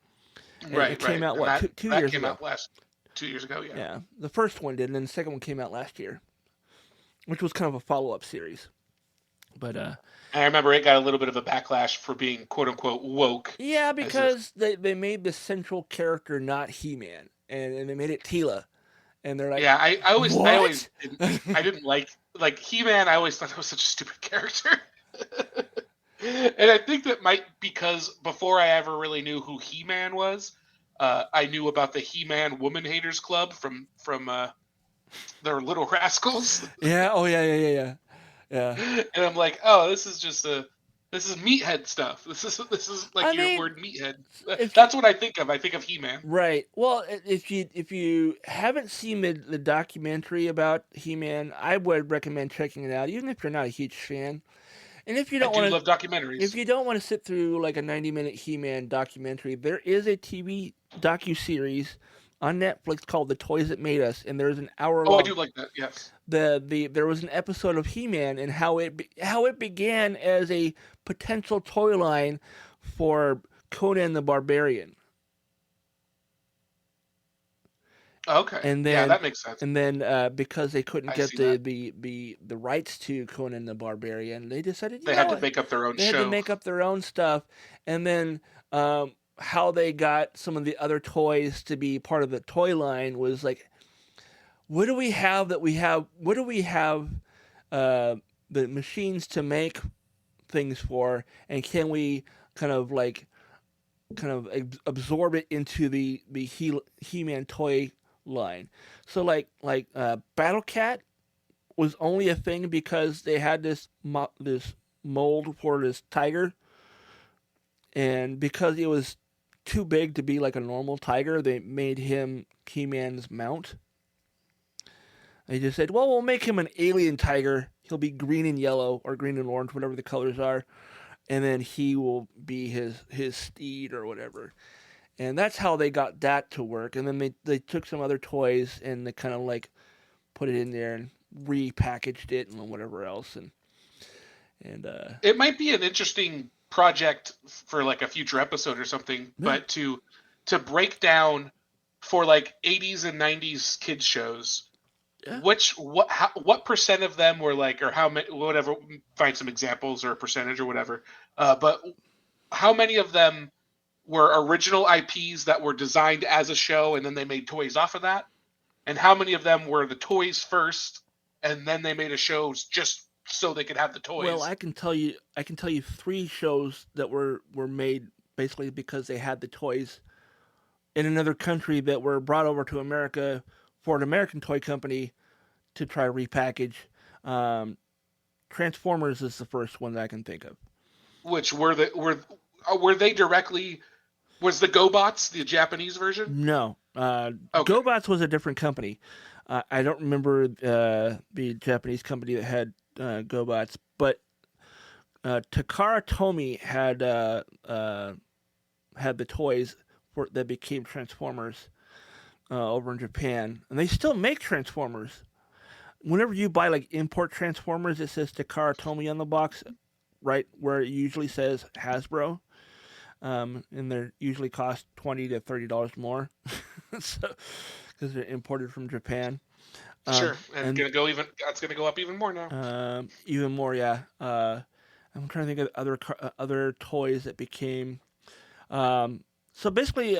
And it Right, came right. out, And what, that two that years came ago? out last 2 years ago, yeah. Yeah. The first one did, and then the second one came out last year, which was kind of a follow up series. But, And I remember it got a little bit of a backlash for being quote unquote woke. yeah, As if because they made the central character not He Man, and they made it Tila. And they're like, yeah, I always what? I didn't like He-Man. I always thought it was such a stupid character. And I think that might because before I ever really knew who He-Man was, I knew about the He-Man Woman Haters Club from their Little Rascals. Yeah, oh, yeah. Yeah. And I'm like, oh, this is meathead stuff. This is like I your mean, word meathead. if That's what I think of. I think of He-Man. right. Well, if you haven't seen the documentary about He-Man, I would recommend checking it out, even if you're not a huge fan. And if you I don't do want love to, if documentaries. you don't want to sit through like a 90-minute He-Man documentary, there is a TV docu-series on Netflix called The Toys That Made Us, and there's an hour Oh, I long. do like that. Yes. There was an episode of He-Man and how it began as a potential toy line for Conan the Barbarian. Okay. And Yeah, then that makes sense. because they couldn't I get see that. the rights to Conan the Barbarian, they decided, They had to make up their own they had to show. make up their own stuff. And then how they got some of the other toys to be part of the toy line was like, what do we have that we have? What do we have the machines to make things for? And can we kind of absorb it into the He-Man toy line? So Battle Cat was only a thing because they had this mold for this tiger, and because it was too big to be like a normal tiger, they made him He-Man's mount. They just said, well, we'll make him an alien tiger. He'll be green and yellow, or green and orange, whatever the colors are, and then he will be his steed or whatever. And that's how they got that to work. And then they took some other toys and they kind of like put it in there and repackaged it and whatever else. And It might be an interesting project for like a future episode or something, but to break down for like 80s and 90s kids shows, yeah. what percent of them were like, or how many, whatever, find some examples or a percentage or whatever, but how many of them were original IPs that were designed as a show and then they made toys off of that, and how many of them were the toys first and then they made a show just so they could have the toys? Well, I can tell you 3 shows that were made basically because they had the toys in another country that were brought over to America for an American toy company to try to repackage. Transformers is the first one that I can think of. Which were they directly? Was the GoBots the Japanese version? No, Okay. GoBots was a different company. I don't remember the Japanese company that had GoBots, but Takara Tomy had the toys that became Transformers over in Japan, and they still make Transformers. Whenever you buy like import Transformers, it says Takara Tomy on the box, right where it usually says Hasbro. And they usually cost $20 to $30 more, so because they're imported from Japan. Sure, and that's gonna go up even more now. Even more, yeah. I'm trying to think of other toys that became. So basically,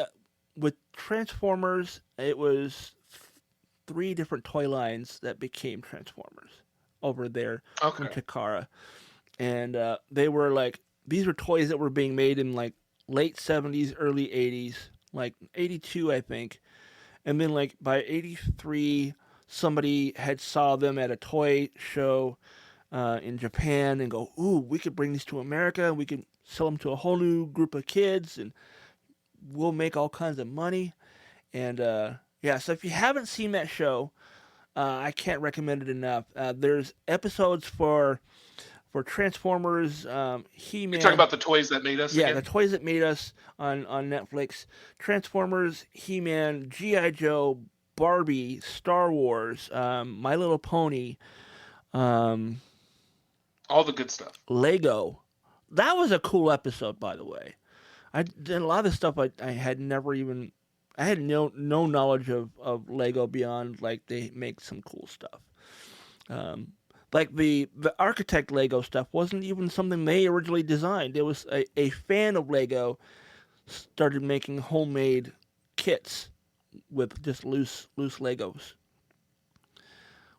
with Transformers, it was 3 different toy lines that became Transformers over there in Okay. Takara, and they were like these were toys that were being made in like late 70s, early 80s, like 82, I think, and then like by 83, somebody had saw them at a toy show in Japan and go, ooh, we could bring these to America. We could sell them to a whole new group of kids, and we'll make all kinds of money. And yeah, so if you haven't seen that show, I can't recommend it enough. There's episodes for Transformers, You're talking He-Man. about the toys that made us Yeah, again? the toys that made us on Netflix. Transformers, He-Man, G.I. Joe, Barbie, Star Wars, My Little Pony, um, All the good stuff. Lego. That was a cool episode, by the way. I did a lot of stuff I had never even. I had no knowledge of Lego beyond like they make some cool stuff. Um, like the architect Lego stuff wasn't even something they originally designed. It was a fan of Lego started making homemade kits with just loose Legos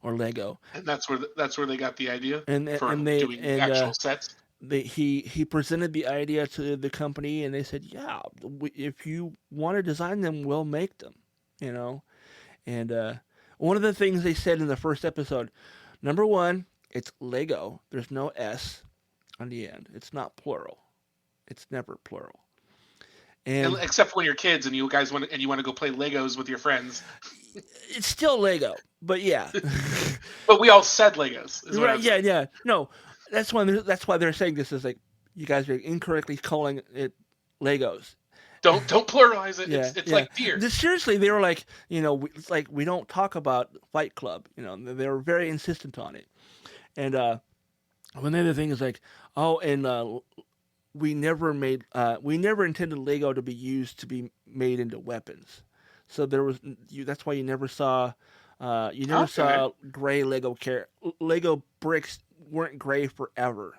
or Lego, And that's where they got the idea and for and they doing and actual sets. he presented the idea to the company, and they said, "Yeah, if you want to design them, we'll make them." You know, and one of the things they said in the first episode, number one, it's Lego. There's no S on the end. It's not plural. It's never plural. And Except when you're kids and you guys want to go play Legos with your friends. it's still Lego, but yeah. But we all said Legos. Is what Right? I'm Yeah, saying. yeah. No, that's why they're saying this is like you guys are incorrectly calling it Legos. Don't pluralize it. Yeah, It's yeah. like deer. Seriously, they were like, it's like we don't talk about Fight Club. They were very insistent on it. And one other thing is like, oh, and we never intended Lego to be used to be made into weapons. So that's why you never saw. Saw gray Lego bricks weren't gray forever,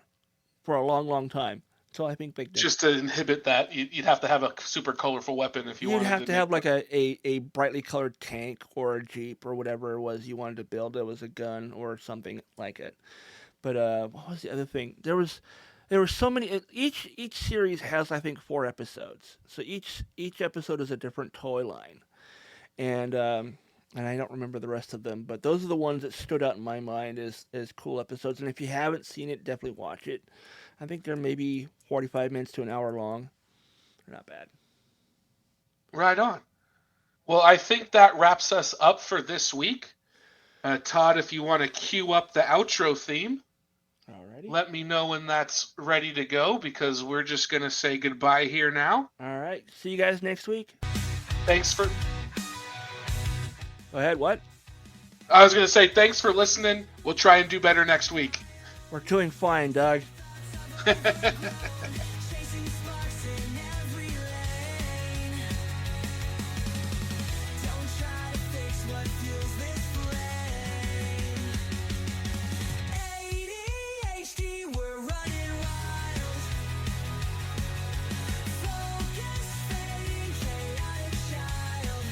for a long, long time. So I think they did. Just to inhibit that, you'd have to have a super colorful weapon if you You'd wanted have to have make like a brightly colored tank or a Jeep or whatever it was you wanted to build. It was a gun or something like it. But what was the other thing? There were so many. Each series has, I think, 4 episodes. So each episode is a different toy line, and I don't remember the rest of them. But those are the ones that stood out in my mind as cool episodes. And if you haven't seen it, definitely watch it. I think they're maybe 45 minutes to an hour long. They're not bad. Right on. Well, I think that wraps us up for this week. Todd, if you want to cue up the outro theme, Alrighty. let me know when that's ready to go, because we're just going to say goodbye here now. All right. See you guys next week. Thanks for... Go ahead. What? I was going to say thanks for listening. We'll try and do better next week. We're doing fine, Doug. Chasing sparks in every lane. Don't try to fix what fuels this flame. ADHD, we're running wild. Focus fading, chaotic child.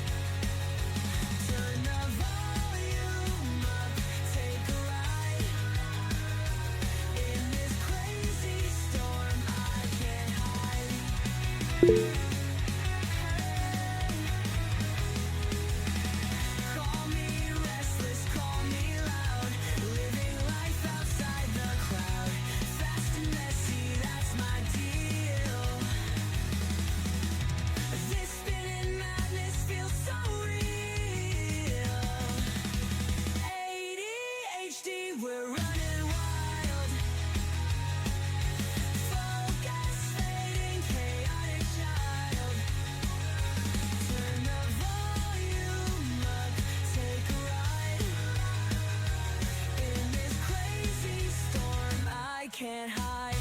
Turn the volume up, take a ride. In this crazy storm, I can't hide. Call me restless, call me loud. Living life outside the crowd. Fast and messy, that's my deal. This spinning madness feels so real. ADHD, we're running wild. Focus fading, chaotic child. Turn the volume up, take a ride. In this crazy storm, I can't hide.